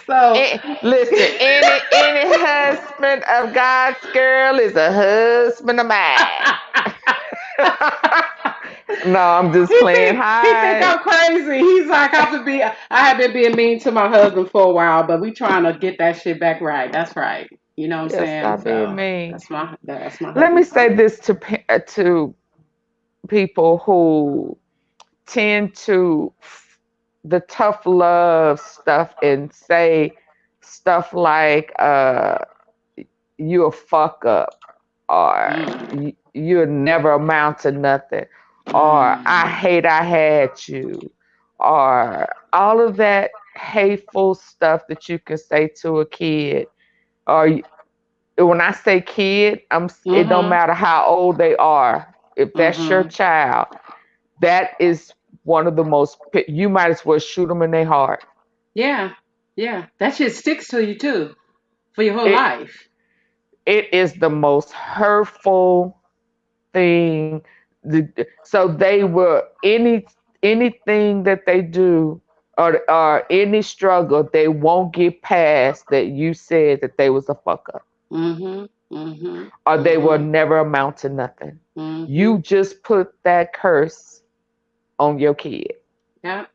so Listen, any husband of God's girl is a husband of mine. No, I'm just playing. he think Hi. I'm crazy. He's like, I have been being mean to my husband for a while, but we trying to get that shit back right. That's right. You know what I'm Yeah, saying? stop being So mean. that's my Let me hubby. say this to people who tend to the tough love stuff and say stuff like you a fuck up, or Mm, you'll never amount to nothing, or I mm, hate I had you, or all of that hateful stuff that you can say to a kid. Or when I say kid, it don't mhm, matter how old they are. If that's your mhm. child, that is one of the most, you might as well shoot them in their heart. Yeah, yeah. That shit sticks to you too for your whole It life. it is the most hurtful thing. So they were anything that they do, or any struggle, they won't get past that you said that they was a fuck up, Mhm, mhm, or they will mhm, never amount to nothing. You mhm. just put that curse on your kid. Yeah.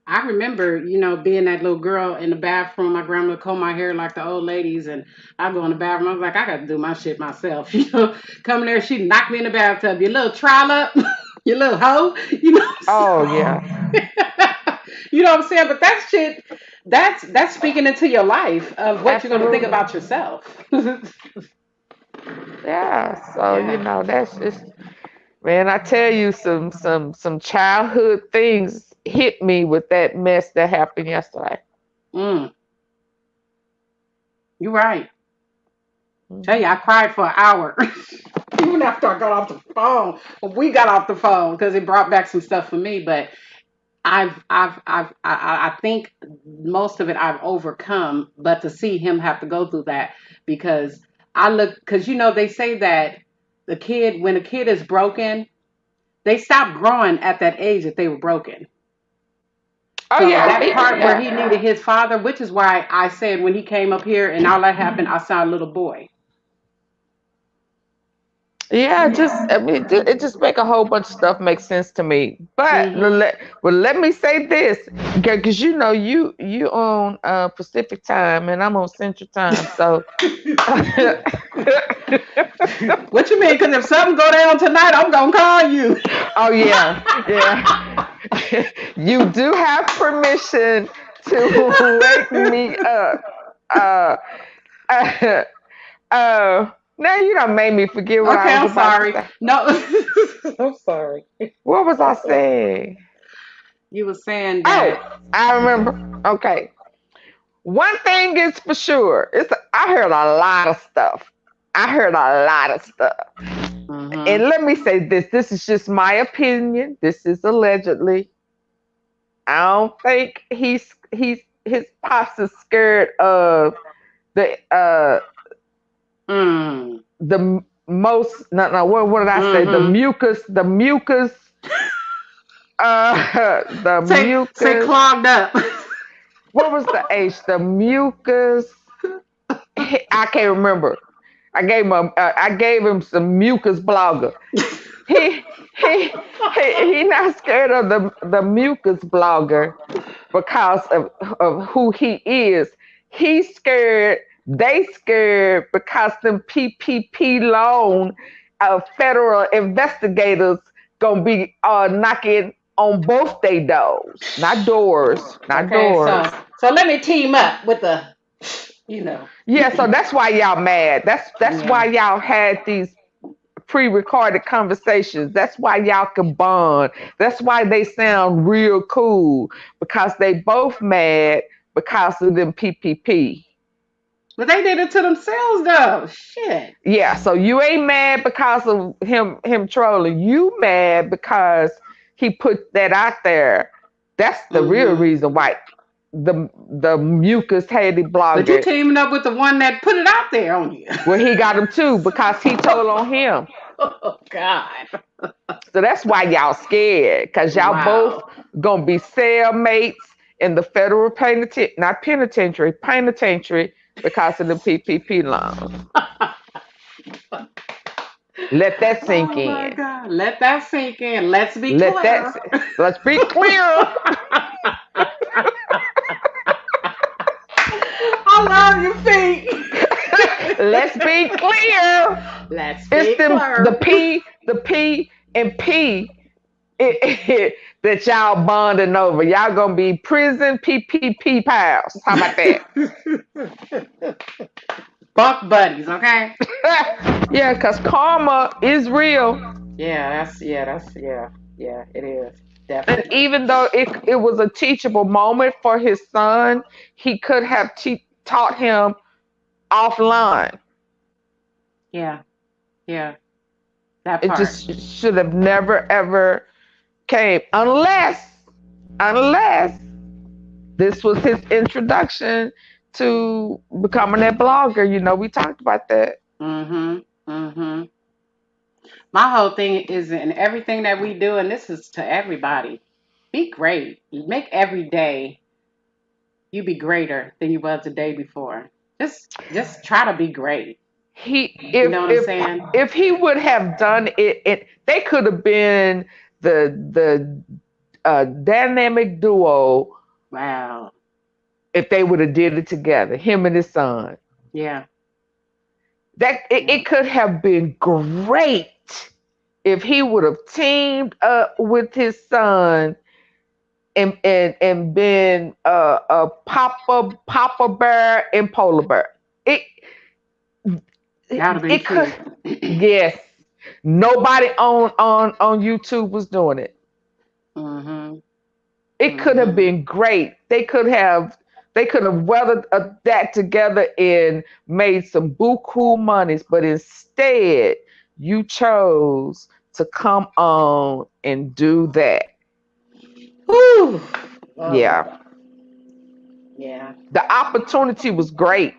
I remember, being that little girl in the bathroom. My grandma comb my hair like the old ladies, and I go in the bathroom. I was like, I got to do my shit myself. Coming there, she knocked me in the bathtub. You little trollop, you little hoe. Oh yeah, You know what I'm saying? But that shit, that's speaking into your life of what you're gonna think absolutely. about yourself. Yeah. So Yeah. that's just, Man, I tell you, some childhood things hit me with that mess that happened yesterday. Mm, you're right. Tell you, I Hmm. cried for an hour. Even after I got off the phone. Well, we got off the phone because it brought back some stuff for me. But I think most of it I've overcome. But to see him have to go through that, because because they say that when a kid is broken, they stop growing at that age that they were broken. Oh So yeah, that part where he yeah. needed his father, which is why I said when he came up here and all that happened, I saw a little boy. Yeah, just I mean, it just make a whole bunch of stuff make sense to me. But Hmm. let me say this, because you on Pacific time and I'm on Central time, so oh What you mean? Because if something go down tonight, I'm gonna call you. yeah, yeah. You do have permission to wake me up. Uh, uh, now you done made me forget what I Okay, was I'm about to sorry. say. No, I'm sorry. What was I saying? You were saying Oh, that. I remember. Okay. One thing is for sure. I heard a lot of stuff. I heard a lot of stuff. And Hmm. let me say this. This is just my opinion. This is allegedly. I don't think his pops is scared of the Mm. the most no what did I say? Hmm. The mucus the Say mucus. clogged up. What was the H? The mucus. I can't remember. I gave him some mucus blogger. He he not scared of the mucus blogger because of who he is. He's scared. They scared because them PPP loan federal investigators gonna be knocking on both they doors, not doors, not Okay, doors. so let me team up with the, you know. Yeah, so that's why y'all mad. That's Yeah. why y'all had these pre-recorded conversations. That's why y'all can bond. That's why they sound real cool because they both mad because of them PPP. But they did it to themselves though. Shit. Yeah, so you ain't mad because of him trolling. You mad because he put that out there. That's the real Hmm. reason why the mucus hated But you blogger. teaming up with the one that put it out there on you. Well, he got him too because he told on him. Oh God. So that's why y'all scared, cause y'all both Wow. gonna be cellmates in the federal penitentiary, not penitentiary, penitentiary, because of the PPP loans. Let that sink Oh my in. God. Let that sink in. Let's be Let that. clear. Let's be clear. I love your Let's be feet. clear. Let's It's be them clear. the P and P that y'all bonding over. Y'all gonna be prison PPP pals. How about that? Buck buddies, okay? Yeah, because karma is real. Yeah, it is. And Definitely. even though it was a teachable moment for his son, he could have taught him offline. Yeah, yeah, that It part. just should have never ever came unless this was his introduction to becoming that blogger. We talked about that. Mm-hmm. Mm-hmm. My whole thing is in everything that we do, and this is to everybody. Be great. Make every day you be greater than you was the day before. Just try to be great. He You know what I'm saying? if he would have done it, they could have been the dynamic duo Wow. if they would have did it together, him and his son. Yeah. That Yeah. it could have been great if he would have teamed up with his son and been a Papa Bear and Polar Bear. It That would have been it could cute. yes. Nobody on YouTube was doing it. Mm-hmm. It could have Mm-hmm. been great. They could have weathered that together and made some buku monies, but instead you chose to come on and do that. Whew. Oh Yeah. God. Yeah. The opportunity was great.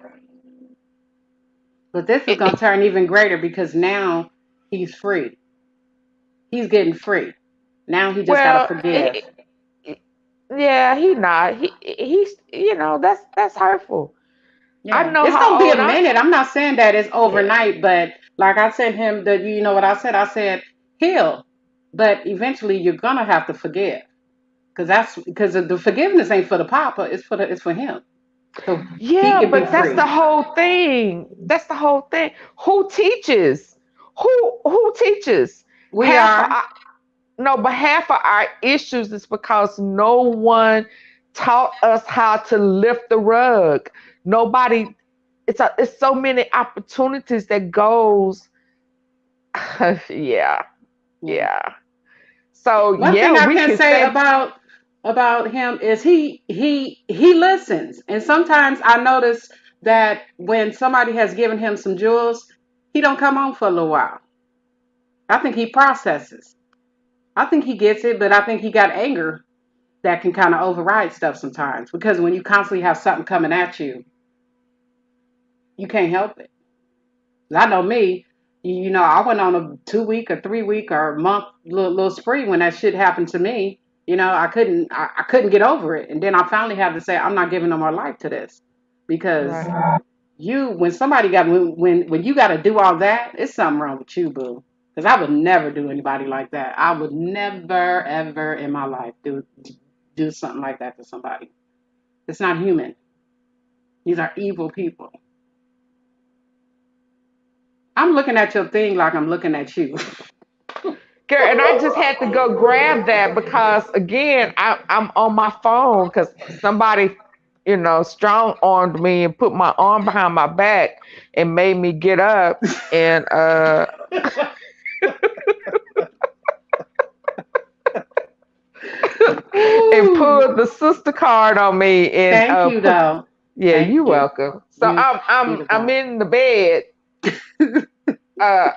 But this is It- gonna it- turn even greater because now he's free. He's getting free. Now he just gotta well, forgive. yeah, he not. He's that's hurtful. I Yeah. know It's gonna how be a old I minute. I'm not saying that it's yeah. overnight, but like I sent him the you know what I said? I said heal. But eventually you're gonna have to forgive. Because the forgiveness ain't for the papa, it's for him. So he Yeah, can be but that's free. the whole thing. That's the whole thing. Who teaches? Who teaches? We Half of are. our, no, but half of our issues is because no one taught us how to lift the rug. Nobody. It's so many opportunities that goes. Yeah, Yeah. yeah. So One thing yeah, I we can can say say about him is he listens. And sometimes I notice that when somebody has given him some jewels, he don't come on for a little while. I think he processes. I think he gets it, but I think he got anger that can kind of override stuff sometimes because when you constantly have something coming at you, you can't help it. I know me. You know, I went on a 2 week or 3 week or a month little spree when that shit happened to me. You know, I couldn't get over it, and then I finally had to say I'm not giving no more life to this because right. you when somebody got when you got to do all that, it's something wrong with you, boo. Because I would never do anybody like that. I would never ever in my life do something like that to somebody. It's not human. These are evil people. I'm looking at your thing like I'm looking at you. Girl, and I just had to go grab that because again, I'm on my phone because somebody, strong armed me and put my arm behind my back and made me get up and Ooh, pulled the sister card on me and thank you, put though. yeah, Thank you you. welcome. So You I'm sweet as I'm that. in the bed. Uh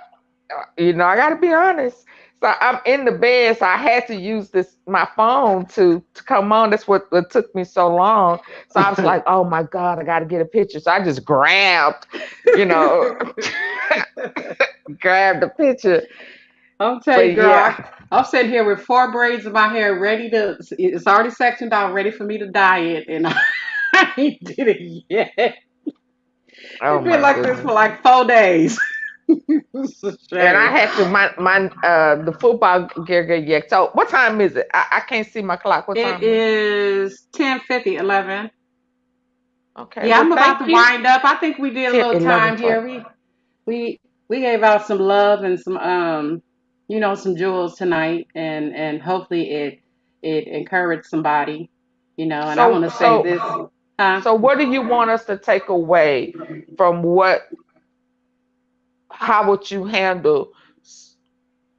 I gotta be honest. So I'm in the bed, so I had to use this my phone to come on. That's what took me so long. So I was like, oh my God, I gotta get a picture. So I just grabbed, you know, grabbed the picture. I'll tell you, But girl, yeah. I'm sitting here with 4 braids in my hair, ready to. It's already sectioned out, ready for me to dye it, and I ain't did it yet. Oh It's been my like this goodness. for like 4 days. It's a And I shame. had to my the football gear get yeah. So what time is it? I can't see my clock. What It time is it? is 10:50, 11. Okay, Yeah, well I'm about thank to you. wind up. I think we did a 10, little 11, time 12. here. We gave out some love and some some jewels tonight, and hopefully it encouraged somebody, and I So want to say so this, huh? so what do you want us to take away from how would you handle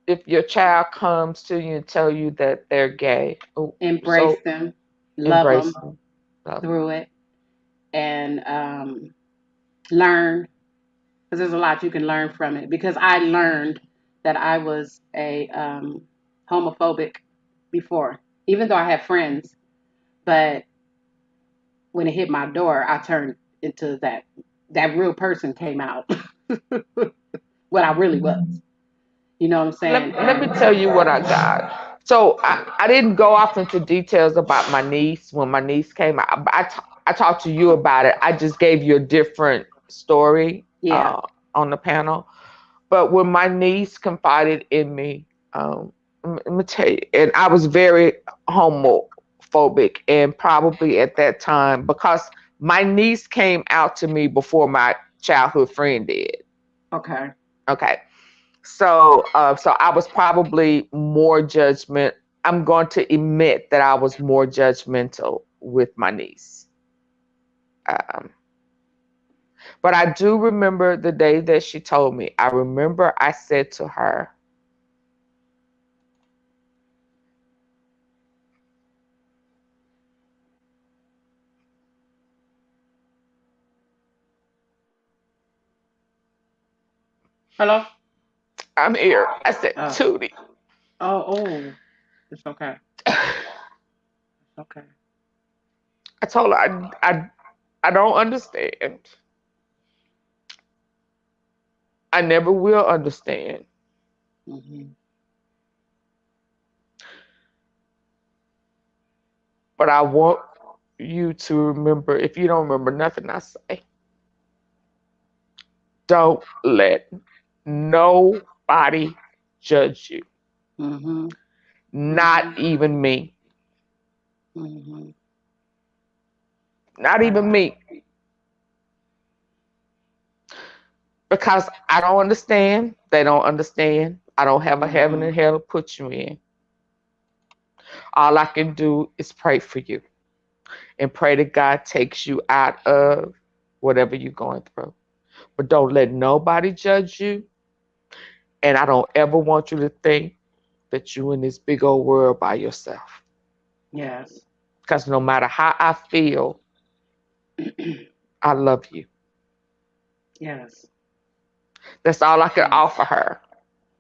if your child comes to you and tell you that they're gay? Oh, Embrace so them, love embrace them them. Love 'em. through it, and learn because there's a lot you can learn from it. Because I learned that I was a homophobic before, even though I had friends, but when it hit my door, I turned into that real person came out, what I really was. You know what I'm saying? Let me And tell you what I got. So I didn't go off into details about my niece when my niece came. I talked to you about it. I just gave you a different story yeah, on the panel. But when my niece confided in me, let me tell you, and I was very homophobic, and probably at that time because my niece came out to me before my childhood friend did. okay, Okay, so I was probably more judgment. I'm going to admit that I was more judgmental with my niece. Um, But I do remember the day that she told me. I remember I said to her, Hello? I'm here. I said, Oh, Tootie. oh, it's okay. It's okay. I told her I don't understand. I never will understand. Hmm. But I want you to remember, if you don't remember nothing I say, don't let nobody judge you. Hmm. Not Hmm. even me. Hmm. Not even Wow. me. Because I don't understand. They don't understand. I don't have a heaven Hmm. and hell to put you in. All I can do is pray for you and pray that God takes you out of whatever you're going through. But don't let nobody judge you. And I don't ever want you to think that you're in this big old world by yourself. Yes. Because no matter how I feel, I love you. Yes. That's all I could Yes. offer her.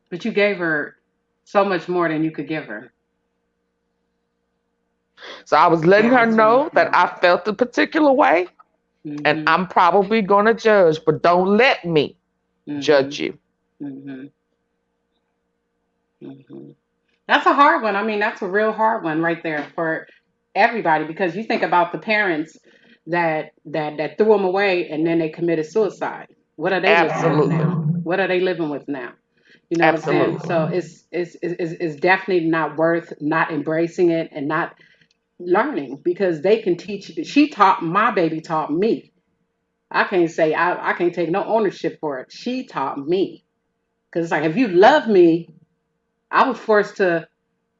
But you gave her so much more than you could give her. So I was You letting gave her her so much know that more. I felt a particular way, and Hmm. I'm probably going to judge, but don't let me Hmm. judge you. Hmm. Hmm. That's a hard one. I mean, that's a real hard one right there for everybody because you think about the parents that threw them away and then they committed suicide. What are they living with Absolutely. now? What are they living with now? You know what I'm saying? Absolutely. So it's definitely not worth not embracing it and not learning because they can teach. She taught my baby taught me. I can't say I can't take no ownership for it. She taught me because it's like if you love me, I was forced to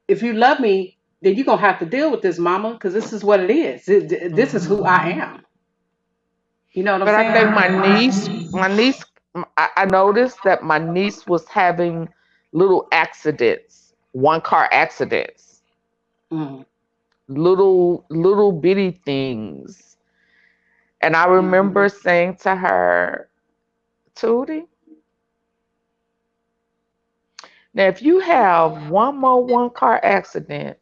if you love me, then you're gonna have to deal with this, mama, because this is what it is. This is who Hmm. I am. You know what I'm But I think saying? I noticed that my niece was having little accidents, one car accidents, Mm, little bitty things. And I mm-hmm, remember saying to her, Tootie, now if you have one more one car accident,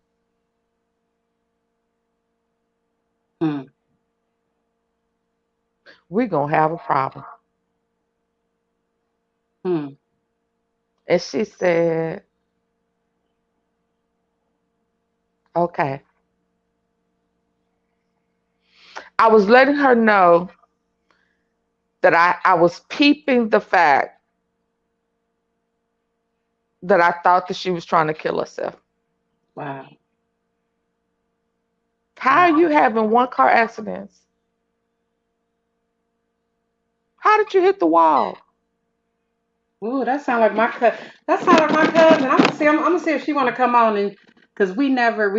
mm, we're gonna have a problem. mm, And she said, okay. I was letting her know that I was peeping the fact that I thought that she was trying to kill herself. wow, How are wow. you having one car accidents? How did you hit the wall? Ooh, that sound like my cousin. That sound like my cousin. I'm gonna see. I'm gonna see if she want to come on and because we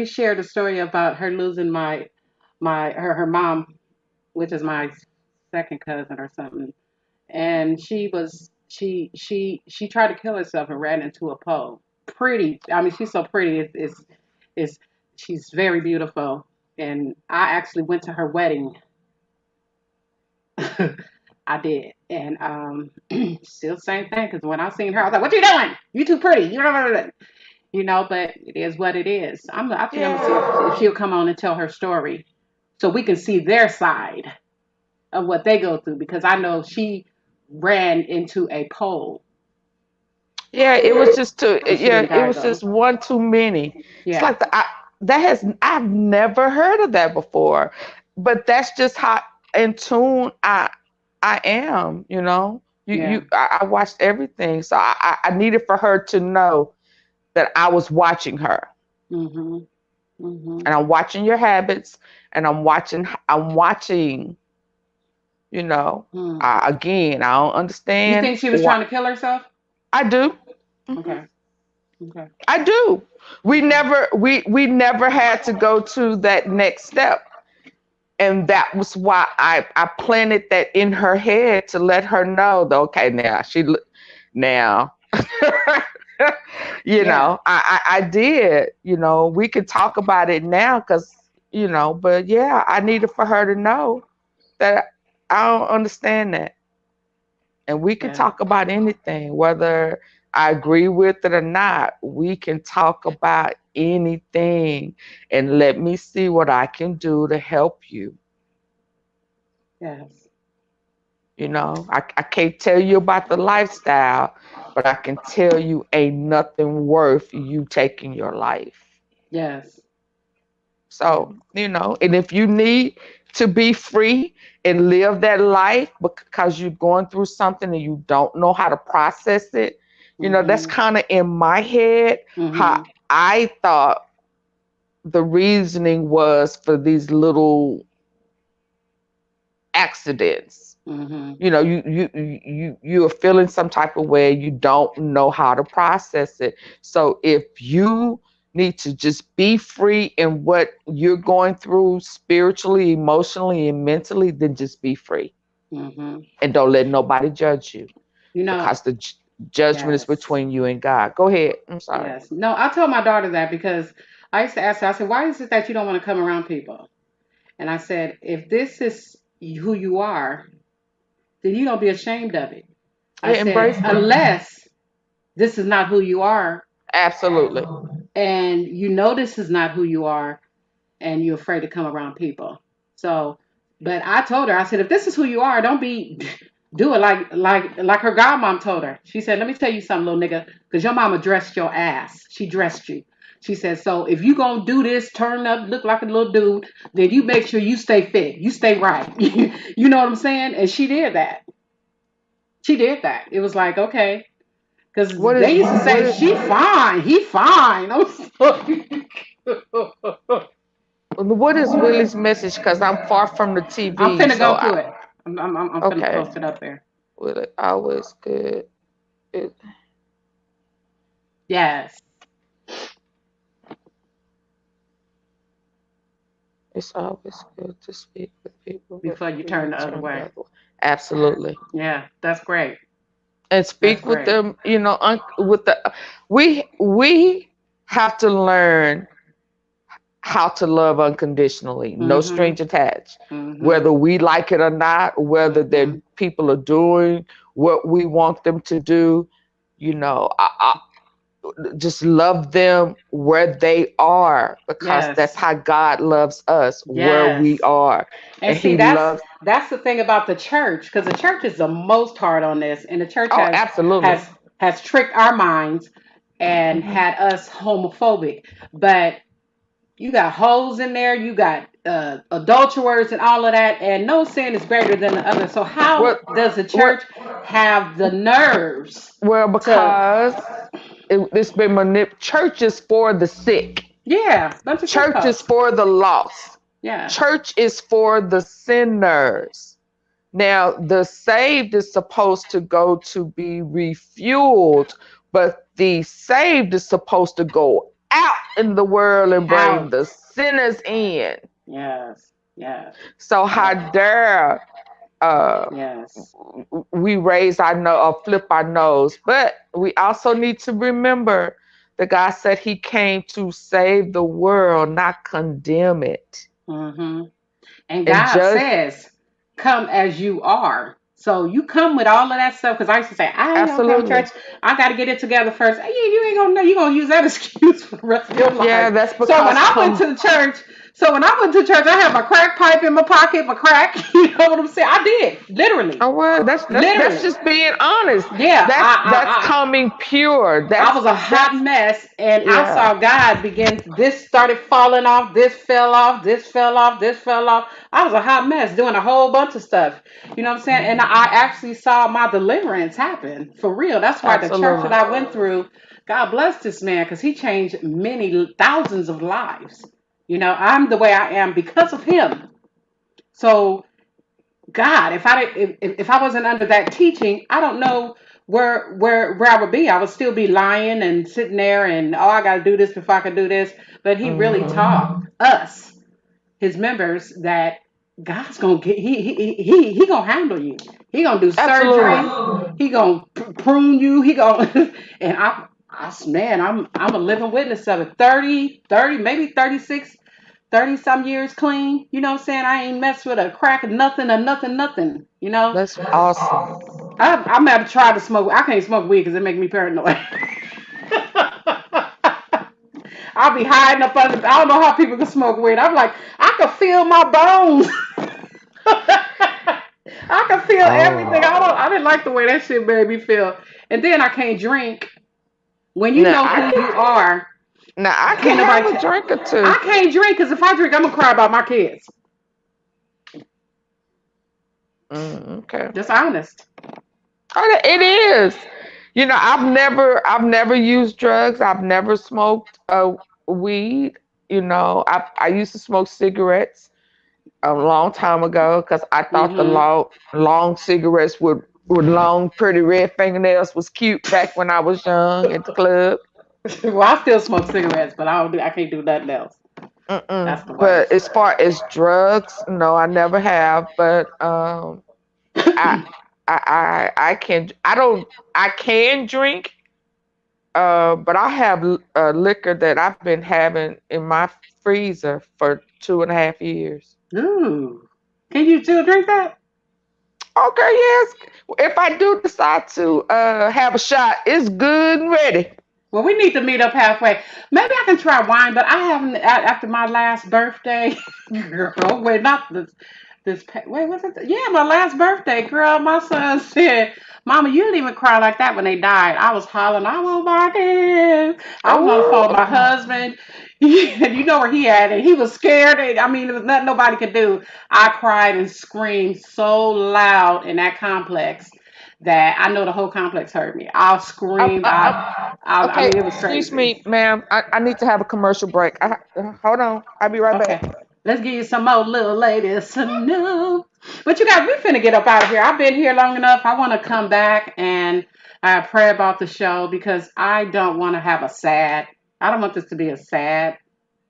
shared a story about her losing her mom, which is my second cousin or something, and she tried to kill herself and ran into a pole. Pretty. I mean, she's so pretty. It's she's very beautiful. And I actually went to her wedding. I did, and still same thing. Because when I seen her, I was like, "What you doing? You too pretty." You know. But it is what it is. I'm gonna see if Yeah. she'll come on and tell her story, so we can see their side of what they go through. Because I know she ran into a pole Yeah, it was just too. and she Yeah, didn't it die was though. just one too many. It's Yeah, like I've never heard of that before, but that's just how in tune I am. You know, yeah. I watched everything, so I needed for her to know that I was watching her, Mhm. Mhm. and I'm watching your habits, and I'm watching. You know, Hmm. again, I don't You understand think she was trying what to kill herself? I do. Hmm. Okay. Okay. I do. We Okay. never we never had to go to that next step. And that was why I planted that in her head to let her know that, okay, now Yeah. I did, we could talk about it now because, but yeah, I needed for her to know that I don't understand that. And we can Yeah. talk about anything, whether I agree with it or not. We can talk about anything and let me see what I can do to help you. Yes. I can't tell you about the lifestyle, but I can tell you ain't nothing worth you taking your life. Yes. Yes. So, and if you need to be free and live that life because you're going through something and you don't know how to process it, that's Mm-hmm. kind of in my head how Mm-hmm. I thought the reasoning was for these little accidents. Mm-hmm. You're feeling some type of way, you don't know how to process it. So if you need to just be free in what you're going through spiritually, emotionally, and mentally, then just be free Mm-hmm. and don't let nobody judge you, You know, because the judgment is yes. between you and God. Go ahead. I'm sorry. Yes. No, I told my daughter that because I used to ask her, I said, why is it that you don't want to come around people? And I said, if this is who you are, then you don't be ashamed of it. I Yeah, said, embrace it. unless this is not who you are Absolutely. and you know this is not who you are and you're afraid to come around people. So, but I told her, I said, if this is who you are, don't be do it like her godmom told her. She said, let me tell you something, little nigga, because your mama dressed your ass. She dressed you. She said, so if you gonna do this, turn up, look like a little dude, then you make sure you stay fit, you stay right. You know what I'm saying? And she did that. She did that. It was like, okay, because What they is used to what say, is she fine, he fine. I'm sorry. what is Willie's message? Because I'm far from the I'm TV, finna so go to I it. I'm finna okay. post it up there. Willie always good. It, Yes. it's always good to speak with people Before you before turn you the other turn the way. other way. Absolutely. Yeah, that's great. And That's speak with great. them, with the we have to learn how to love unconditionally, no Mm-hmm. strings attached. Mm-hmm. Whether we like it or not, whether Mm-hmm. the people are doing what we want them to do, I just love them where they are, because that's Yes. how God loves us, where Yes. we are. And And see, he that's loves. that's the thing about the church, because the church is the most hard on this, and the church Oh, has absolutely. has has tricked our minds and Hmm. had us homophobic. But you got hoes in there, you got adulterers and all of that, and no sin is greater than the other. So how What does the what church have the nerves well, to, because it's been church is for the sick. yeah, bunch of church Church is folks. for the lost. Yeah. Church is for the sinners. Now, the saved is supposed to go to be refueled, but the saved is supposed to go out in the world and bring Out. the sinners in. Yes. Yes. So how Yes. dare uh, Yes. we raise our nose or flip our nose? But we also need to remember that God said He came to save the world, not condemn it. Mm-hmm. And And God judge. says, come as you are. So you come with all of that stuff. Because I used to say, I ain't gonna come to Absolutely. church. I got to get it together first. You ain't gonna know. You gonna use that excuse for the rest of your Yeah, life. that's So when because I went to the church, I had my crack pipe in my pocket, my crack. You know what I'm saying? I did, literally, oh well, that's literally. just being honest. Yeah, That's coming pure. I was a hot That's mess, and I yeah, saw God begin. This started falling off. This fell off. This fell off. This fell off. I was a hot mess doing a whole bunch of stuff. You know what I'm saying? And I actually saw my deliverance happen for real. That's why the church that absolutely. I went through, God bless this man, because he changed many thousands of lives. You know, I'm the way I am because of him. So God, if I wasn't under that teaching, I don't know where I would be. I would still be lying and sitting there and, oh, I got to do this before I can do this. But he really Hmm. taught us, his members, that God's gonna get he gonna handle you. He gonna do surgery. Absolutely. He gonna prune you. He gonna and man, I'm a living witness of it. 30, maybe 36, 30 some years clean. You know what I'm saying? I ain't messed with a crack of nothing or nothing. You know? That's awesome. I'm gonna try to smoke. I can't smoke weed because it make me paranoid. I'll be hiding up under. I don't know how people can smoke weed. I'm like, I can feel my bones. I can feel everything. Oh. I didn't like the way that shit made me feel. And then I can't drink. When you Now know I who you can are, now I can't can have nobody. a drink or I two. can't drink because if I drink, I'm gonna cry about my kids. Okay. Just honest. It is. I've never used drugs. I've never smoked weed. I used to smoke cigarettes a long time ago because I thought the Hmm. long cigarettes with long, pretty red fingernails was cute back when I was young at the club. Well, I still smoke cigarettes, but I don't do. I can't do nothing else. That's the But worst. as far as drugs, no, I never have. But I, I can. I don't. I can drink. But I have liquor that I've been having in my freezer for 2.5 years. Ooh, can you still drink that? Okay, yes. If I do decide to have a shot, it's good and ready. Well, we need to meet up halfway. Maybe I can try wine, but I haven't after my last birthday. Girl, wait, not wait, was it? Yeah, my last birthday, girl. My son said, "Mama, you didn't even cry like that when they died." I was hollering, "I want my kids." I was on the phone with my Oh, husband. You know where he at, and he was scared. I mean, there was nothing nobody could do. I cried and screamed so loud in that complex that I know the whole complex heard me. I uh, screamed. uh, uh, I okay. mean, it was Excuse crazy. me, ma'am. I need to have a commercial break. Hold on. I'll be right Okay. back. Let's give you some more little ladies to know. But you guys, we finna get up out of here. I've been here long enough. I want to come back and pray about the show because I don't want to have a sad. I don't want this to be a sad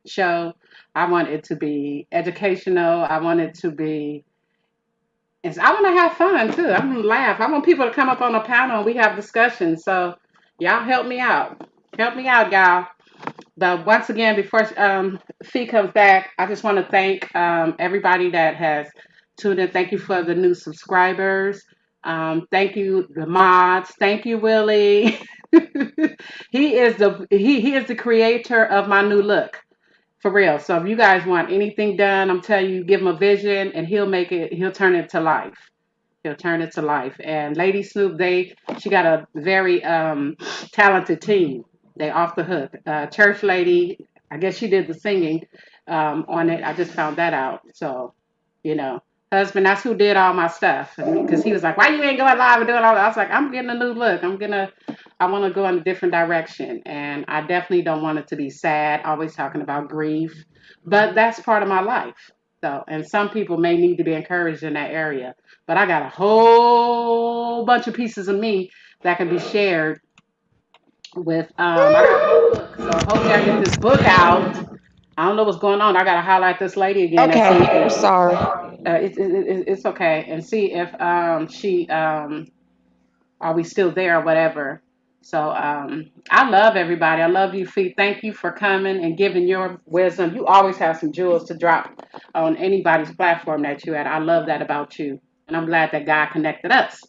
show. I want it to be educational. I want it to be. I want to have fun too. I want to laugh. I want people to come up on the panel and we have discussions. So y'all help me out. Help me out, y'all. But once again, before Fee comes back, I just want to thank everybody that has tuned in. Thank you for the new subscribers. Thank you, the mods. Thank you, Willie. He is the creator of my new look. For real. So if you guys want anything done, I'm telling you, give him a vision and he'll turn it to life. He'll turn it to life. And Lady Snoop, she got a very talented team. They off the hook. Church Lady, I guess she did the singing on it. I just found that out. So, you know, husband, that's who did all my stuff. Because he was like, why you ain't going live and doing all that? I was like, I'm getting a new look. I want to go in a different direction. And I definitely don't want it to be sad, always talking about grief. But that's part of my life. So, and some people may need to be encouraged in that area. But I got a whole bunch of pieces of me that can be shared with I got a whole book. So hopefully I get this book out. I don't know what's going on. I gotta highlight this lady again and see Okay. I'm if sorry. it's okay and see if she are we still there or whatever. So I love everybody. I love you, Fee. Thank you for coming and giving your wisdom. You always have some jewels to drop on anybody's platform that you at. I love that about you. And I'm glad that God connected us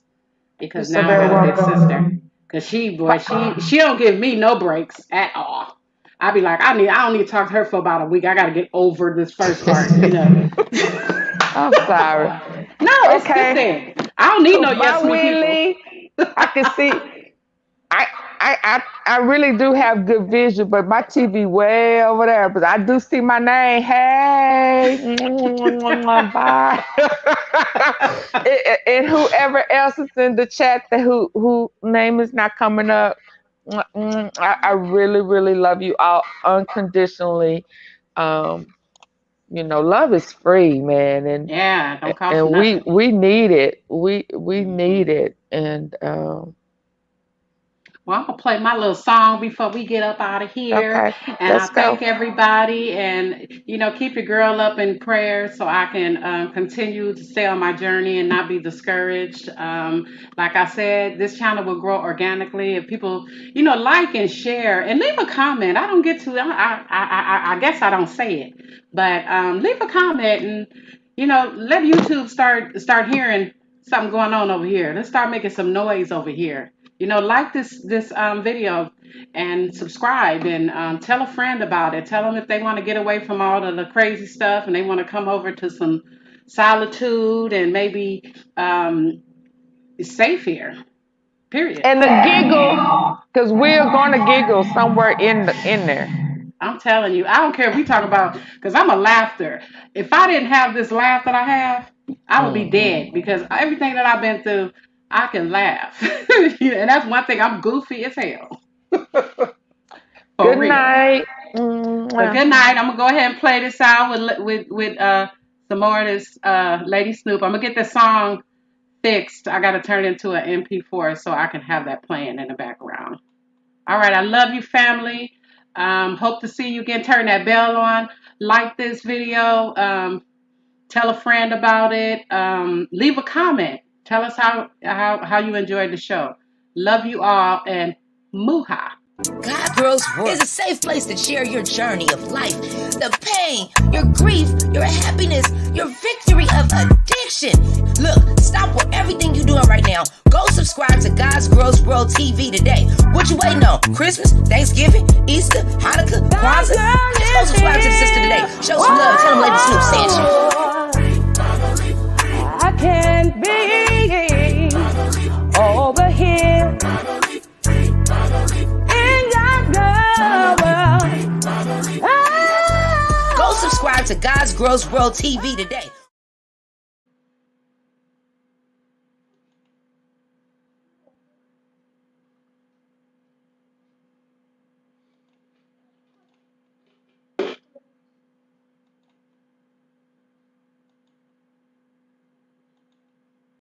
You're because so now I very got a big welcome. sister. Cause boy, she don't give me no breaks at all. I be like, I don't need to talk to her for about a week. I gotta get over this first part, you know. I'm sorry. No, it's a good Okay. thing. I don't need So no bye, yes me people. Willie. I can see. I really do have good vision, but my TV way over there. But I do see my name. Hey, bye. And whoever else is in the chat that who name is not coming up, I really really love you all unconditionally. Um, love is free, man, and Yeah, don't cost and nothing. we need it. We need it, and Well, I'm gonna play my little song before we get up out of here, Okay, and I let's go. thank everybody, and keep your girl up in prayer so I can continue to stay on my journey and not be discouraged. Like I said, this channel will grow organically if people, like and share and leave a comment. I don't get to, I guess I don't say it, but leave a comment and let YouTube start hearing something going on over here. Let's start making some noise over here. Like this video and subscribe and tell a friend about it. Tell them if they want to get away from all of the crazy stuff and they want to come over to some solitude and maybe it's safe here. Period. And the giggle, because we're gonna giggle somewhere in there. I'm telling you, I don't care if we talk about, because I'm a laughter. If I didn't have this laugh that I have, I would be dead because everything that I've been through, I can laugh. And that's one thing, I'm goofy as hell. Good night. But good night. I'm going to go ahead and play this out with some more of this Lady Snoop. I'm going to get this song fixed. I got to turn it into an MP4 so I can have that playing in the background. All right. I love you, family. Hope to see you again. Turn that bell on. Like this video. Tell a friend about it. Leave a comment. Tell us how you enjoyed the show. Love you all and Muha. God Girls is a safe place to share your journey of life, the pain, your grief, your happiness, your victory of addiction. Look, stop with everything you're doing right now. Go subscribe to God's Girls World TV today. What you waiting on? Christmas, Thanksgiving, Easter, Hanukkah, Kwanzaa? Just go subscribe to the sister today. Show some love. Tell them Lady Snoop sent you. I can't be over here. Go subscribe to God's Girls World TV today.